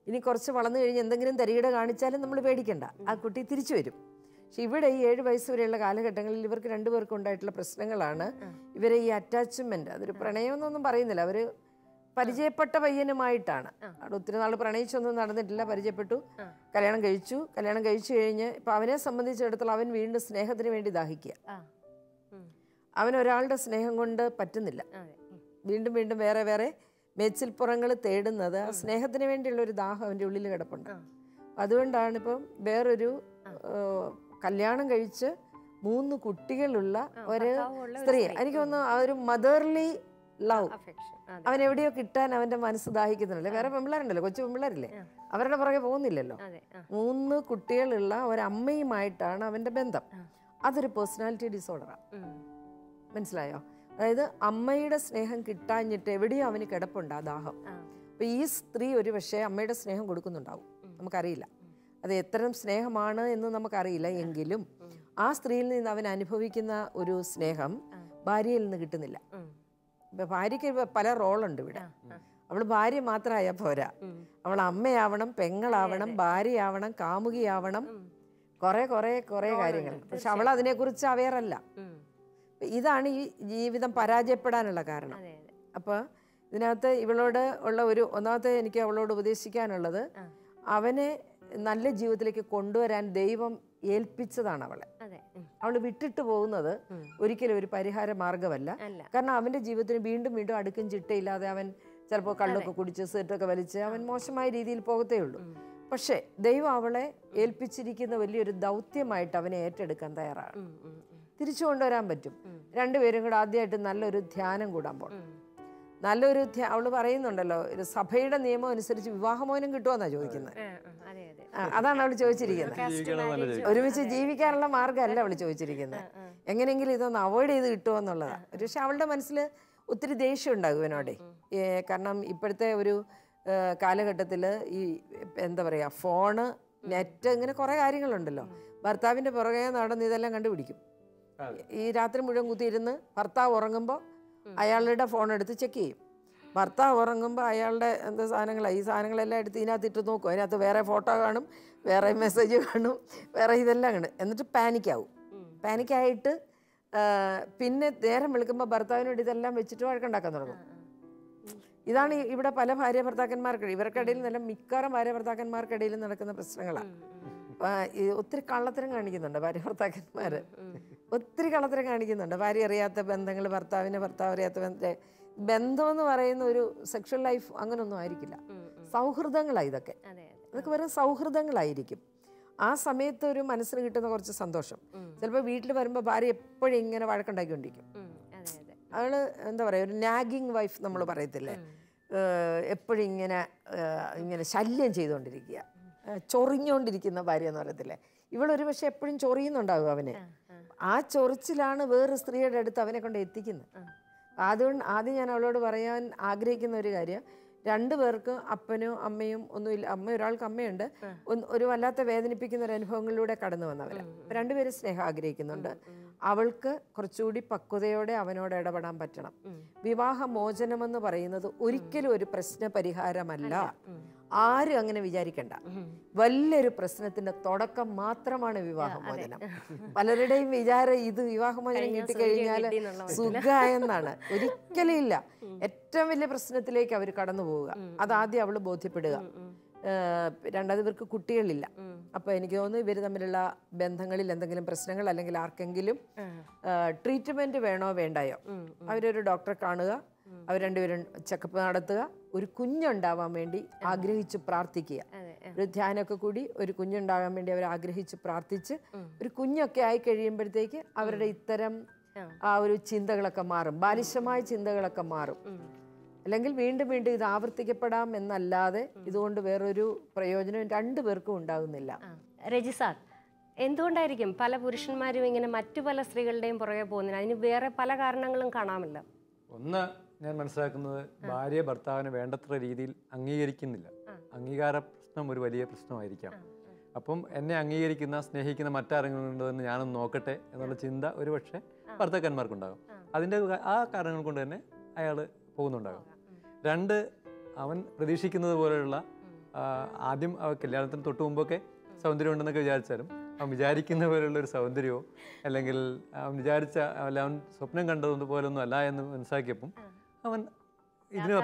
ഇനി കുറച്ച് വളർന്നു കഴിഞ്ഞ് എന്തെങ്കിലും തരികിട കാണിച്ചാലും നമ്മൾ പേടിക്കണ്ട, ആ കുട്ടി തിരിച്ചു വരും. പക്ഷെ ഇവിടെ ഈ 7 വയസ്സ് വരെയുള്ള കാലഘട്ടങ്ങളിൽ ഇവർക്ക് 2 പേർക്കും ഉണ്ടായിട്ടുള്ള പ്രശ്നങ്ങളാണ് ഇവരെ ഈ അറ്റാച്ച്മെൻറ്റ്. അതൊരു പ്രണയം എന്നൊന്നും പറയുന്നില്ല, അവർ പരിചയപ്പെട്ട പയ്യനുമായിട്ടാണ്. അവിടെ ഒത്തിരി നാൾ പ്രണയിച്ചൊന്നും നടന്നിട്ടില്ല, പരിചയപ്പെട്ടു, കല്യാണം കഴിച്ചു. കല്യാണം കഴിച്ചു കഴിഞ്ഞ് ഇപ്പം അവനെ സംബന്ധിച്ചിടത്തോളം അവൻ വീണ്ടും സ്നേഹത്തിന് വേണ്ടി ദാഹിക്കുക. അവൻ ഒരാളുടെ സ്നേഹം കൊണ്ട് പറ്റുന്നില്ല, വീണ്ടും വീണ്ടും വേറെ വേറെ മേച്ചിൽപ്പുറങ്ങൾ തേടുന്നത് ആ സ്നേഹത്തിന് വേണ്ടിയുള്ള ഒരു ദാഹം അവൻ്റെ ഉള്ളിൽ കിടപ്പുണ്ട്. അതുകൊണ്ടാണ് ഇപ്പം വേറൊരു കല്യാണം കഴിച്ച് 3 കുട്ടികളുള്ള ഒരു സ്ത്രീ, എനിക്ക് തോന്നുന്നു ആ ഒരു മദർലി ലവ് അവൻ എവിടെയോ കിട്ടാൻ അവൻ്റെ മനസ്സ് ദാഹിക്കുന്നുണ്ടല്ലേ. വേറെ പെമ്പിള്ളേരുണ്ടല്ലോ, കൊച്ചു പെമ്പിള്ളേരില്ലേ, അവരുടെ പുറകെ പോകുന്നില്ലല്ലോ. 3 കുട്ടികളുള്ള ഒരമ്മയുമായിട്ടാണ് അവൻ്റെ ബന്ധം. അതൊരു പേഴ്സണാലിറ്റി ഡിസോർഡറാണ്. മനസ്സിലായോ? അതായത് അമ്മയുടെ സ്നേഹം കിട്ടാഞ്ഞിട്ട് എവിടെയോ അവന് കിടപ്പുണ്ട് ആ ദാഹം. അപ്പം ഈ സ്ത്രീ ഒരു പക്ഷേ അമ്മയുടെ സ്നേഹം കൊടുക്കുന്നുണ്ടാവും, നമുക്കറിയില്ല. അത് എത്തരം സ്നേഹമാണ് എന്ന് നമുക്കറിയില്ല. എങ്കിലും ആ സ്ത്രീയിൽ നിന്ന് അവൻ അനുഭവിക്കുന്ന ഒരു സ്നേഹം ഭാര്യയിൽ നിന്ന് കിട്ടുന്നില്ല. ഇപ്പം ഭാര്യയ്ക്ക് പല റോളുണ്ട് ഇവിടെ. അവൾ ഭാര്യ മാത്രമായ പോരാ, അവൾ അമ്മയാവണം, പെങ്ങളാവണം, ഭാര്യയാവണം, കാമുകിയാവണം, കുറേ കുറേ കുറേ കാര്യങ്ങൾ. പക്ഷെ അവൾ അതിനെക്കുറിച്ച് അവെയറല്ല. ഇതാണ് ഈ ജീവിതം പരാജയപ്പെടാനുള്ള കാരണം. അപ്പോൾ ഇതിനകത്ത് ഇവളോട് ഉള്ള ഒരു ഒന്നാമത്തെ എനിക്ക് അവളോട് ഉപദേശിക്കാനുള്ളത്, അവനെ നല്ല ജീവിതത്തിലേക്ക് കൊണ്ടുവരാൻ ദൈവം ഏൽപ്പിച്ചതാണ് അവളെ. അവൾ വിട്ടിട്ട് പോകുന്നത് ഒരിക്കലും ഒരു പരിഹാര മാർഗമല്ല. കാരണം അവൻ്റെ ജീവിതത്തിന് വീണ്ടും വീണ്ടും അടുക്കും ചിട്ടയില്ലാതെ അവൻ ചിലപ്പോൾ കള്ളൊക്കെ കുടിച്ച് സിഗരറ്റൊക്കെ വലിച്ച് അവൻ മോശമായ രീതിയിൽ പോകത്തേ ഉള്ളൂ. പക്ഷേ ദൈവം അവളെ ഏൽപ്പിച്ചിരിക്കുന്ന വലിയൊരു ദൗത്യമായിട്ട് അവനെ ഏറ്റെടുക്കാൻ തയ്യാറാണ്. തിരിച്ചു കൊണ്ടുവരാൻ പറ്റും. രണ്ടുപേരും കൂടെ ആദ്യമായിട്ട് നല്ലൊരു ധ്യാനം കൂടാൻ പോകണം. നല്ലൊരു അവള് പറയുന്നുണ്ടല്ലോ, ഒരു സഭയുടെ നിയമം അനുസരിച്ച് വിവാഹമോചനം കിട്ടുമെന്നാണ് ചോദിക്കുന്നത്. അതാണ് അവൾ ചോദിച്ചിരിക്കുന്നത്. ഒരുമിച്ച് ജീവിക്കാനുള്ള മാർഗ്ഗമല്ല അവൾ ചോദിച്ചിരിക്കുന്നത്. എങ്ങനെയെങ്കിലും ഇതൊന്ന് അവോയ്ഡ് ചെയ്ത് കിട്ടുമോ എന്നുള്ളതാണ്. പക്ഷെ അവളുടെ മനസ്സിൽ ഒത്തിരി ദേഷ്യം ഉണ്ടാകും ഇവനോടെ. കാരണം ഇപ്പോഴത്തെ ഒരു കാലഘട്ടത്തിൽ ഈ എന്താ പറയുക, ഫോണ്, നെറ്റ്, ഇങ്ങനെ കുറേ കാര്യങ്ങളുണ്ടല്ലോ. ഭർത്താവിൻ്റെ പുറകെ നടന്ന് ഇതെല്ലാം കണ്ടുപിടിക്കും. ഈ രാത്രി മുഴുവൻ കുത്തിയിരുന്ന് ഭർത്താവ് ഉറങ്ങുമ്പോൾ അയാളുടെ ഫോൺ എടുത്ത് ചെക്ക് ചെയ്യും. ഭർത്താവ് ഉറങ്ങുമ്പോൾ അയാളുടെ എന്താ സാധനങ്ങളാണ്, ഈ സാധനങ്ങളെല്ലാം എടുത്ത് ഇതിനകത്ത് ഇട്ട് നോക്കും. അതിനകത്ത് വേറെ ഫോട്ടോ കാണും, വേറെ മെസ്സേജ് കാണും, വേറെ ഇതെല്ലാം കാണും. എന്നിട്ട് പാനിക്കാവും. പാനിക്കായിട്ട് പിന്നെ നേരം വിളിക്കുമ്പോൾ ഭർത്താവിനോട് ഇതെല്ലാം വെച്ചിട്ട് വഴക്കുണ്ടാക്കാൻ തുടങ്ങും. ഇതാണ് ഇവിടെ പല ഭാര്യ ഭർത്താക്കന്മാർക്കിടയിൽ, ഇവർക്കിടയിൽ നല്ല മിക്കവാറും ഭാര്യ ഭർത്താക്കന്മാർക്കിടയിൽ നടക്കുന്ന പ്രശ്നങ്ങളാണ്. ഒത്തിരി കള്ളത്തരം കാണിക്കുന്നുണ്ട് ഭാര്യ ഭർത്താക്കന്മാർ, ഒത്തിരി കള്ളത്തരം കാണിക്കുന്നുണ്ട്. ഭാര്യ അറിയാത്ത ബന്ധങ്ങൾ, ഭർത്താവ് അറിയാത്ത ബന്ധമെന്ന് പറയുന്ന ഒരു സെക്ഷൽ ലൈഫ് അങ്ങനൊന്നും ആയിരിക്കില്ല. സൗഹൃദങ്ങളാണ് ഇതൊക്കെ. ഇതൊക്കെ വെറും സൗഹൃദങ്ങളായിരിക്കും. ആ സമയത്ത് ഒരു മനസ്സിന് കിട്ടുന്ന കുറച്ച് സന്തോഷം. ചിലപ്പോൾ വീട്ടിൽ വരുമ്പോൾ ഭാര്യ എപ്പോഴും ഇങ്ങനെ വഴക്കുണ്ടാക്കിക്കൊണ്ടിരിക്കും. അവള് എന്താ പറയുക, ഒരു നാഗിങ് വൈഫ് നമ്മൾ പറയത്തില്ലേ, എപ്പോഴും ഇങ്ങനെ ശല്യം ചെയ്തുകൊണ്ടിരിക്കുക, ചൊറിഞ്ഞുകൊണ്ടിരിക്കുന്ന ഭാര്യ എന്ന് പറയത്തില്ലേ. ഇവളൊരു പക്ഷെ എപ്പോഴും ചൊറിയുന്നുണ്ടാകും അവന്. ആ ചൊറിച്ചിലാണ് വേറൊരു സ്ത്രീയുടെ അടുത്ത് അവനെ കൊണ്ട് എത്തിക്കുന്നത്. അതുകൊണ്ട് ആദ്യം ഞാൻ അവളോട് പറയാൻ ആഗ്രഹിക്കുന്ന ഒരു കാര്യം, 2 പേർക്കും അപ്പനും അമ്മയും ഒന്നുമില്ല. ഒരാൾക്ക് അമ്മയുണ്ട്, ഒരു വല്ലാത്ത വേദനിപ്പിക്കുന്ന ഒരു അനുഭവങ്ങളിലൂടെ കടന്നു വന്നവരാണ്. 2 പേരും സ്നേഹം ആഗ്രഹിക്കുന്നുണ്ട്. അവൾക്ക് കുറച്ചുകൂടി പക്വതയോടെ അവനോട് ഇടപെടാൻ പറ്റണം. വിവാഹമോചനമെന്ന് പറയുന്നത് ഒരിക്കലും ഒരു പ്രശ്ന പരിഹാരമല്ല. ആരും അങ്ങനെ വിചാരിക്കണ്ട. വലിയൊരു പ്രശ്നത്തിന്റെ തുടക്കം മാത്രമാണ് വിവാഹമോചനം. പലരുടെയും വിചാരം ഇത് വിവാഹമോചനം കിട്ടിക്കഴിഞ്ഞാൽ സുഖമായെന്നാണ്. ഒരിക്കലും ഇല്ല. ഏറ്റവും വലിയ പ്രശ്നത്തിലേക്ക് അവർ കടന്നു പോവുക. അതാദ്യം അവള് ബോധ്യപ്പെടുക. രണ്ടാമത് ഇവർക്ക് കുട്ടികളില്ല. അപ്പോൾ എനിക്ക് തോന്നുന്നു ഇവർ തമ്മിലുള്ള ബന്ധങ്ങളിൽ എന്തെങ്കിലും പ്രശ്നങ്ങൾ, അല്ലെങ്കിൽ ആർക്കെങ്കിലും ട്രീറ്റ്മെന്റ് വേണോ വേണ്ടായോ, അവരൊരു ഡോക്ടറെ കാണുക, അവർ 2 പേരും ചെക്കപ്പ് നടത്തുക, ഒരു കുഞ്ഞുണ്ടാവാൻ വേണ്ടി ആഗ്രഹിച്ച് പ്രാർത്ഥിക്കുക. ഒരു ധ്യാനമൊക്കെ കൂടി ഒരു കുഞ്ഞുണ്ടാകാൻ വേണ്ടി അവർ ആഗ്രഹിച്ച് പ്രാർത്ഥിച്ച് ഒരു കുഞ്ഞൊക്കെ ആയി കഴിയുമ്പോഴത്തേക്ക് അവരുടെ ഇത്തരം ആ ഒരു ചിന്തകളൊക്കെ മാറും, ബാലിശമായ ചിന്തകളൊക്കെ മാറും. അല്ലെങ്കിൽ വീണ്ടും വീണ്ടും ഇത് ആവർത്തിക്കപ്പെടാം എന്നല്ലാതെ ഇതുകൊണ്ട് വേറൊരു പ്രയോജനം 2 പേർക്കും ഉണ്ടാകുന്നില്ല. രജി സാർ, എന്തുകൊണ്ടായിരിക്കും പല പുരുഷന്മാരും ഇങ്ങനെ മറ്റു പല സ്ത്രീകളുടെയും പുറകെ പോകുന്നത്? അതിന് വേറെ പല കാരണങ്ങളും കാണാമല്ലോ. ഒന്ന്, ഞാൻ മനസ്സിലാക്കുന്നത് ഭാര്യ ഭർത്താവിനെ വേണ്ടത്ര രീതിയിൽ അംഗീകരിക്കുന്നില്ല. അംഗീകാര പ്രശ്നം ഒരു വലിയ പ്രശ്നമായിരിക്കാം. അപ്പം എന്നെ അംഗീകരിക്കുന്ന, സ്നേഹിക്കുന്ന മറ്റാരെങ്കിലും ഉണ്ടോ എന്ന് ഞാനൊന്ന് നോക്കട്ടെ എന്നുള്ള ചിന്ത ഒരുപക്ഷെ ഭർത്താക്കന്മാർക്കുണ്ടാകും. അതിൻ്റെ ആ കാരണങ്ങൾ കൊണ്ട് തന്നെ അയാൾ പോകുന്നുണ്ടാകും. 2, അവൻ പ്രതീക്ഷിക്കുന്നത് പോലെയുള്ള ആദ്യം കല്യാണത്തിന് തൊട്ട് മുമ്പൊക്കെ സൗന്ദര്യം ഉണ്ടെന്നൊക്കെ വിചാരിച്ചാലും അവൻ വിചാരിക്കുന്ന പോലെയുള്ള ഒരു സൗന്ദര്യമോ, അല്ലെങ്കിൽ അവൻ വിചാരിച്ച അവൻ സ്വപ്നം കണ്ടതുപോലൊന്നും അല്ല എന്ന് മനസ്സിലാക്കിയപ്പം അവൻ ഇതിനും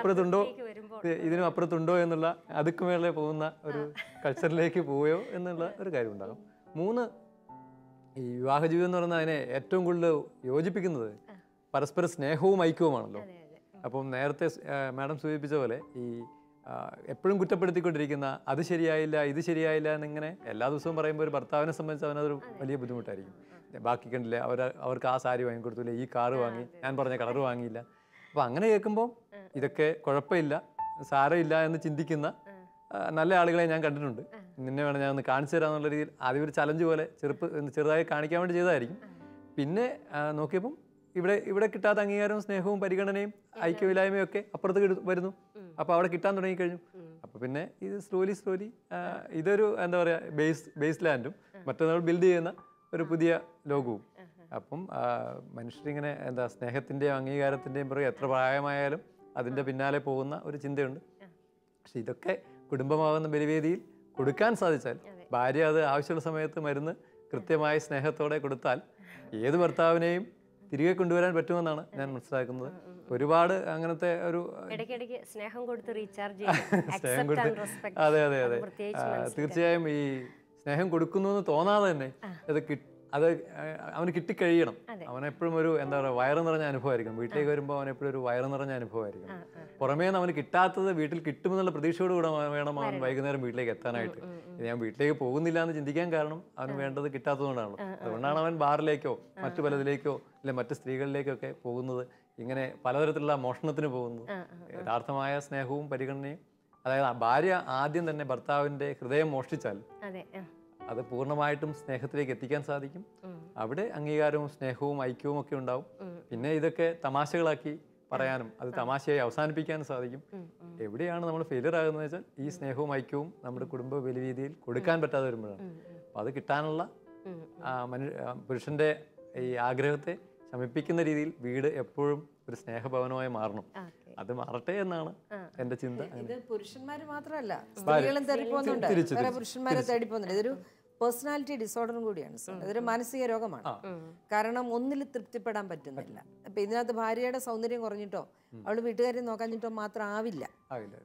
അപ്പുറത്തുണ്ടോ എന്നുള്ള അതുക്കുമേളെ പോകുന്ന ഒരു കൾച്ചറിലേക്ക് പോയോ എന്നുള്ള ഒരു കാര്യം ഉണ്ടാകും. 3, ഈ വിവാഹ ജീവിതം എന്ന് പറയുന്നത് അതിനെ ഏറ്റവും കൂടുതൽ യോജിപ്പിക്കുന്നത് പരസ്പര സ്നേഹവും ഐക്യവുമാണല്ലോ. അപ്പം നേരത്തെ മാഡം സൂചിപ്പിച്ച പോലെ ഈ എപ്പോഴും കുറ്റപ്പെടുത്തിക്കൊണ്ടിരിക്കുന്ന അത് ശരിയായില്ല ഇത് ശരിയായില്ല എന്നിങ്ങനെ എല്ലാ ദിവസവും പറയുമ്പോൾ ഒരു ഭർത്താവിനെ സംബന്ധിച്ച് അവനതൊരു വലിയ ബുദ്ധിമുട്ടായിരിക്കും. ബാക്കി കണ്ടില്ലേ അവർക്ക് ആ സാരി വാങ്ങിക്കൊടുത്തില്ല, ഈ കാറ് വാങ്ങി, ഞാൻ പറഞ്ഞ കളർ വാങ്ങിയില്ല. അപ്പോൾ അങ്ങനെ കേൾക്കുമ്പോൾ ഇതൊക്കെ കുഴപ്പമില്ല സാരമില്ല എന്ന് ചിന്തിക്കുന്ന നല്ല ആളുകളെ ഞാൻ കണ്ടിട്ടുണ്ട്. നിന്നെ വേണം ഞാൻ ഒന്ന് കാണിച്ചു തരാമെന്നുള്ള രീതിയിൽ ആദ്യം ഒരു ചലഞ്ച് പോലെ ചെറുതായി കാണിക്കാൻ വേണ്ടി ചെയ്തതായിരിക്കും. പിന്നെ നോക്കിയപ്പം ഇവിടെ കിട്ടാത്ത അംഗീകാരവും സ്നേഹവും പരിഗണനയും ഐക്യമില്ലായ്മയും ഒക്കെ അപ്പുറത്ത് വരുന്നു. അപ്പോൾ അവിടെ കിട്ടാൻ തുടങ്ങിക്കഴിഞ്ഞു. അപ്പോൾ പിന്നെ ഇത് സ്ലോലി ഇതൊരു എന്താ പറയുക ബേസ് ലാൻഡും മറ്റൊന്ന് ബിൽഡ് ചെയ്യുന്ന ഒരു പുതിയ ലോകവും. അപ്പം മനുഷ്യരിങ്ങനെ എന്താ സ്നേഹത്തിൻ്റെയും അംഗീകാരത്തിൻ്റെയും പുറകെ എത്ര പ്രായമായാലും അതിൻ്റെ പിന്നാലെ പോകുന്ന ഒരു ചിന്തയുണ്ട്. പക്ഷെ ഇതൊക്കെ കുടുംബമാകുന്ന ബലിവേദിയിൽ കൊടുക്കാൻ സാധിച്ചാൽ, ഭാര്യ അത് ആവശ്യമുള്ള സമയത്ത് മരുന്ന് കൃത്യമായി സ്നേഹത്തോടെ കൊടുത്താൽ ഏത് ഭർത്താവിനെയും തിരികെ കൊണ്ടുവരാൻ പറ്റുമെന്നാണ് ഞാൻ മനസ്സിലാക്കുന്നത്. ഒരുപാട് അങ്ങനത്തെ ഒരു സ്നേഹം കൊടുത്ത് റീചാർജ് അതെ അതെ അതെ തീർച്ചയായും ഈ സ്നേഹം കൊടുക്കുന്നു എന്ന് തോന്നാതെ തന്നെ അത് അവന് കിട്ടിക്കഴിയണം. അവനെപ്പോഴും ഒരു എന്താ പറയുക വയറ് നിറഞ്ഞ അനുഭവമായിരിക്കും. വീട്ടിലേക്ക് വരുമ്പോൾ അവനെപ്പോഴും ഒരു വയറ് നിറഞ്ഞ അനുഭവമായിരിക്കും. പുറമേ നിന്ന് അവന് കിട്ടാത്തത് വീട്ടിൽ കിട്ടുമെന്നുള്ള പ്രതീക്ഷയോട് കൂടെ വേണം അവൻ വൈകുന്നേരം വീട്ടിലേക്ക് എത്താനായിട്ട്. ഞാൻ വീട്ടിലേക്ക് പോകുന്നില്ല എന്ന് ചിന്തിക്കാൻ കാരണം അവന് വേണ്ടത് കിട്ടാത്തതുകൊണ്ടാണ്. അതുകൊണ്ടാണ് അവൻ ബാറിലേക്കോ മറ്റു പലതിലേക്കോ അല്ലെ മറ്റു സ്ത്രീകളിലേക്കോ ഒക്കെ പോകുന്നത്. ഇങ്ങനെ പലതരത്തിലുള്ള മോഷണത്തിന് പോകുന്നത്. യഥാർത്ഥമായ സ്നേഹവും പരിഗണനയും, അതായത് ഭാര്യ ആദ്യം തന്നെ ഭർത്താവിന്റെ ഹൃദയം മോഷ്ടിച്ചാൽ അത് പൂർണ്ണമായിട്ടും സ്നേഹത്തിലേക്ക് എത്തിക്കാൻ സാധിക്കും. അവിടെ അംഗീകാരവും സ്നേഹവും ഐക്യവും ഒക്കെ ഉണ്ടാവും. പിന്നെ ഇതൊക്കെ തമാശകളാക്കി പറയാനും അത് തമാശയായി അവസാനിപ്പിക്കാനും സാധിക്കും. എവിടെയാണ് നമ്മൾ ഫെയിലിയർ ആകുന്നത് വെച്ചാൽ ഈ സ്നേഹവും ഐക്യവും നമ്മുടെ കുടുംബ ബലിവേദിയിൽ കൊടുക്കാൻ പറ്റാതെ വരുമ്പോഴാണ്. അപ്പം അത് കിട്ടാനുള്ള പുരുഷന്റെ ഈ ആഗ്രഹത്തെ ശമിപ്പിക്കുന്ന രീതിയിൽ വീട് എപ്പോഴും ഒരു സ്നേഹഭവനമായി മാറണം. അത് മാറട്ടെ എന്നാണ് എന്റെ ചിന്ത. ഇത് പുരുഷന്മാര് മാത്രമല്ല, സ്ത്രീകളും തേടിപ്പോകുന്നുണ്ട്, വേറെ പുരുഷന്മാരെ തേടിപ്പോകുന്നുണ്ട്. ഇതൊരു പേഴ്സണാലിറ്റി ഡിസോർഡറും കൂടിയാണ് സാർ. ഇതൊരു മാനസിക രോഗമാണ്. കാരണം ഒന്നിൽ തൃപ്തിപ്പെടാൻ പറ്റുന്നില്ല. അപ്പൊ ഇതിനകത്ത് ഭാര്യയുടെ സൗന്ദര്യം കുറഞ്ഞിട്ടോ അവള് വീട്ടുകാരെ നോക്കാഞ്ഞിട്ടോ മാത്രം ആവില്ല.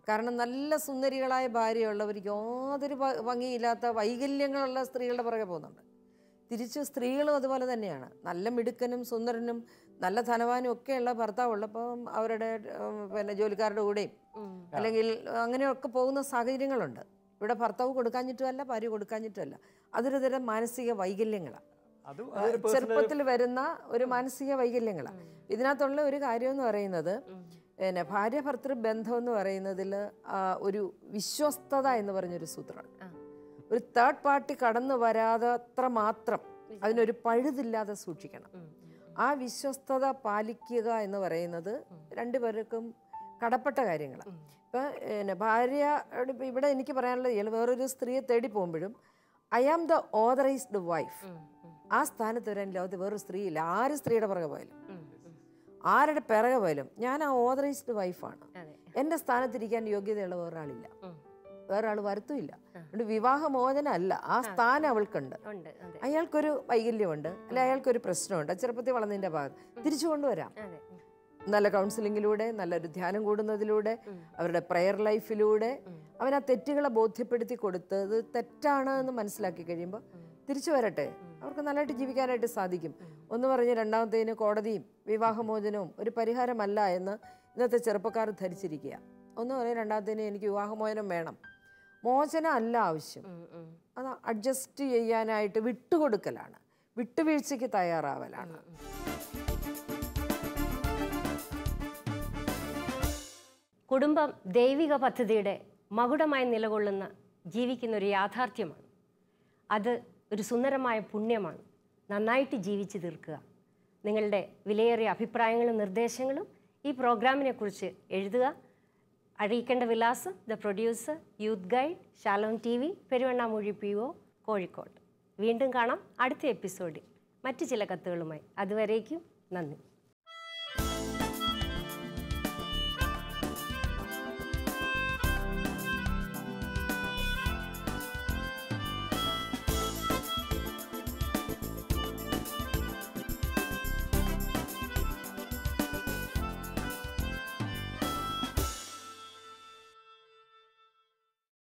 കാരണം നല്ല സുന്ദരികളായ ഭാര്യയുള്ളവർക്ക് യാതൊരു ഭംഗിയില്ലാത്ത വൈകല്യങ്ങളുള്ള സ്ത്രീകളുടെ പുറകെ പോകുന്നുണ്ട്. തിരിച്ച് സ്ത്രീകളും അതുപോലെ തന്നെയാണ്. നല്ല മിടുക്കനും സുന്ദരനും നല്ല ധനവാനും ഒക്കെയുള്ള ഭർത്താവ് ഉള്ളപ്പോൾ അവരുടെ പിന്നെ ജോലിക്കാരുടെ കൂടെയും അല്ലെങ്കിൽ അങ്ങനെയൊക്കെ പോകുന്ന സാഹചര്യങ്ങളുണ്ട്. ഇവിടെ ഭർത്താവ് കൊടുക്കാഞ്ഞിട്ടുമല്ല, ഭാര്യ കൊടുക്കാഞ്ഞിട്ടുമല്ല. അതൊരു തരം മാനസിക വൈകല്യങ്ങളാണ്, ചെറുപ്പത്തിൽ വരുന്ന ഒരു മാനസിക വൈകല്യങ്ങളാണ്. ഇതിനകത്തുള്ള ഒരു കാര്യം എന്ന് പറയുന്നത് പിന്നെ ഭാര്യ ഭർത്തൃ ബന്ധം എന്ന് പറയുന്നതിൽ ഒരു വിശ്വസ്തത എന്ന് പറഞ്ഞൊരു സൂത്രമാണ്. ഒരു തേർഡ് പാർട്ടി കടന്നു വരാതെ അത്ര മാത്രം അതിനൊരു പഴുതില്ലാതെ സൂക്ഷിക്കണം. ആ വിശ്വസ്തത പാലിക്കുക എന്ന് പറയുന്നത് രണ്ടുപേർക്കും കടപ്പെട്ട കാര്യങ്ങളാണ്. ഇപ്പം പിന്നെ ഭാര്യ ഇവിടെ എനിക്ക് പറയാനുള്ളത്, വേറൊരു സ്ത്രീയെ തേടി പോകുമ്പോഴും I am the authorized wife. ആ സ്ഥാനത്ത് വരാൻ ലോകത്ത് വേറൊരു സ്ത്രീയില്ല. ആര് സ്ത്രീയുടെ പുറകെ പോയാലും ആരുടെ പിറകെ പോയാലും ഞാൻ ആ ഓതറൈസ്ഡ് വൈഫാണ്. എൻ്റെ സ്ഥാനത്തിരിക്കാൻ യോഗ്യതയുള്ള വേറൊരാളില്ല, വേറൊരാൾ വരുത്തുമില്ല. അതുകൊണ്ട് വിവാഹമോചനം അല്ല, ആ സ്ഥാനം അവൾക്കുണ്ട്. അയാൾക്കൊരു വൈകല്യമുണ്ട്, അല്ലെ അയാൾക്കൊരു പ്രശ്നമുണ്ട്, ചെറുപ്പത്തിൽ വളർന്നതിൻ്റെ ഭാഗം തിരിച്ചു കൊണ്ടുവരാം. നല്ല കൗൺസിലിങ്ങിലൂടെ, നല്ലൊരു ധ്യാനം കൂടുന്നതിലൂടെ, അവരുടെ പ്രെയർ ലൈഫിലൂടെ അവൻ ആ തെറ്റുകളെ ബോധ്യപ്പെടുത്തി കൊടുത്ത് അത് തെറ്റാണ് എന്ന് മനസ്സിലാക്കി കഴിയുമ്പോൾ തിരിച്ചു വരട്ടെ, അവർക്ക് നല്ലതായിട്ട് ജീവിക്കാനായിട്ട് സാധിക്കും. ഒന്ന് പറഞ്ഞ് രണ്ടാമത്തേന് കോടതിയും വിവാഹമോചനവും ഒരു പരിഹാരമല്ല എന്ന് ഇന്നത്തെ ചെറുപ്പക്കാർ ധരിച്ചിരിക്കുക. ഒന്ന് പറയും രണ്ടാമത്തേന് എനിക്ക് വിവാഹമോചനം വേണം. മോചനം അല്ല ആവശ്യം, അത് അഡ്ജസ്റ്റ് ചെയ്യാനായിട്ട് വിട്ടുകൊടുക്കലാണ്, വിട്ടുവീഴ്ചയ്ക്ക് തയ്യാറാവലാണ്. കുടുംബം ദൈവിക പദ്ധതിയുടെ മകുടമായി നിലകൊള്ളുന്ന ജീവിക്കുന്ന ഒരു യാഥാർത്ഥ്യമാണ്. അത് ഒരു സുന്ദരമായ പുണ്യമാണ്. നന്നായിട്ട് ജീവിച്ചു തീർക്കുക. നിങ്ങളുടെ വിലയേറിയ അഭിപ്രായങ്ങളും നിർദ്ദേശങ്ങളും ഈ പ്രോഗ്രാമിനെക്കുറിച്ച് എഴുതുക. അറിയിക്കേണ്ട വിലാസം: the producer, youth guide, Shalom TV, Peruvannamuzhi PO, Kozhikode. വീണ്ടും കാണാം അടുത്ത എപ്പിസോഡിൽ മറ്റു ചില കത്തുകളുമായി. അതുവരേക്കും നന്ദി.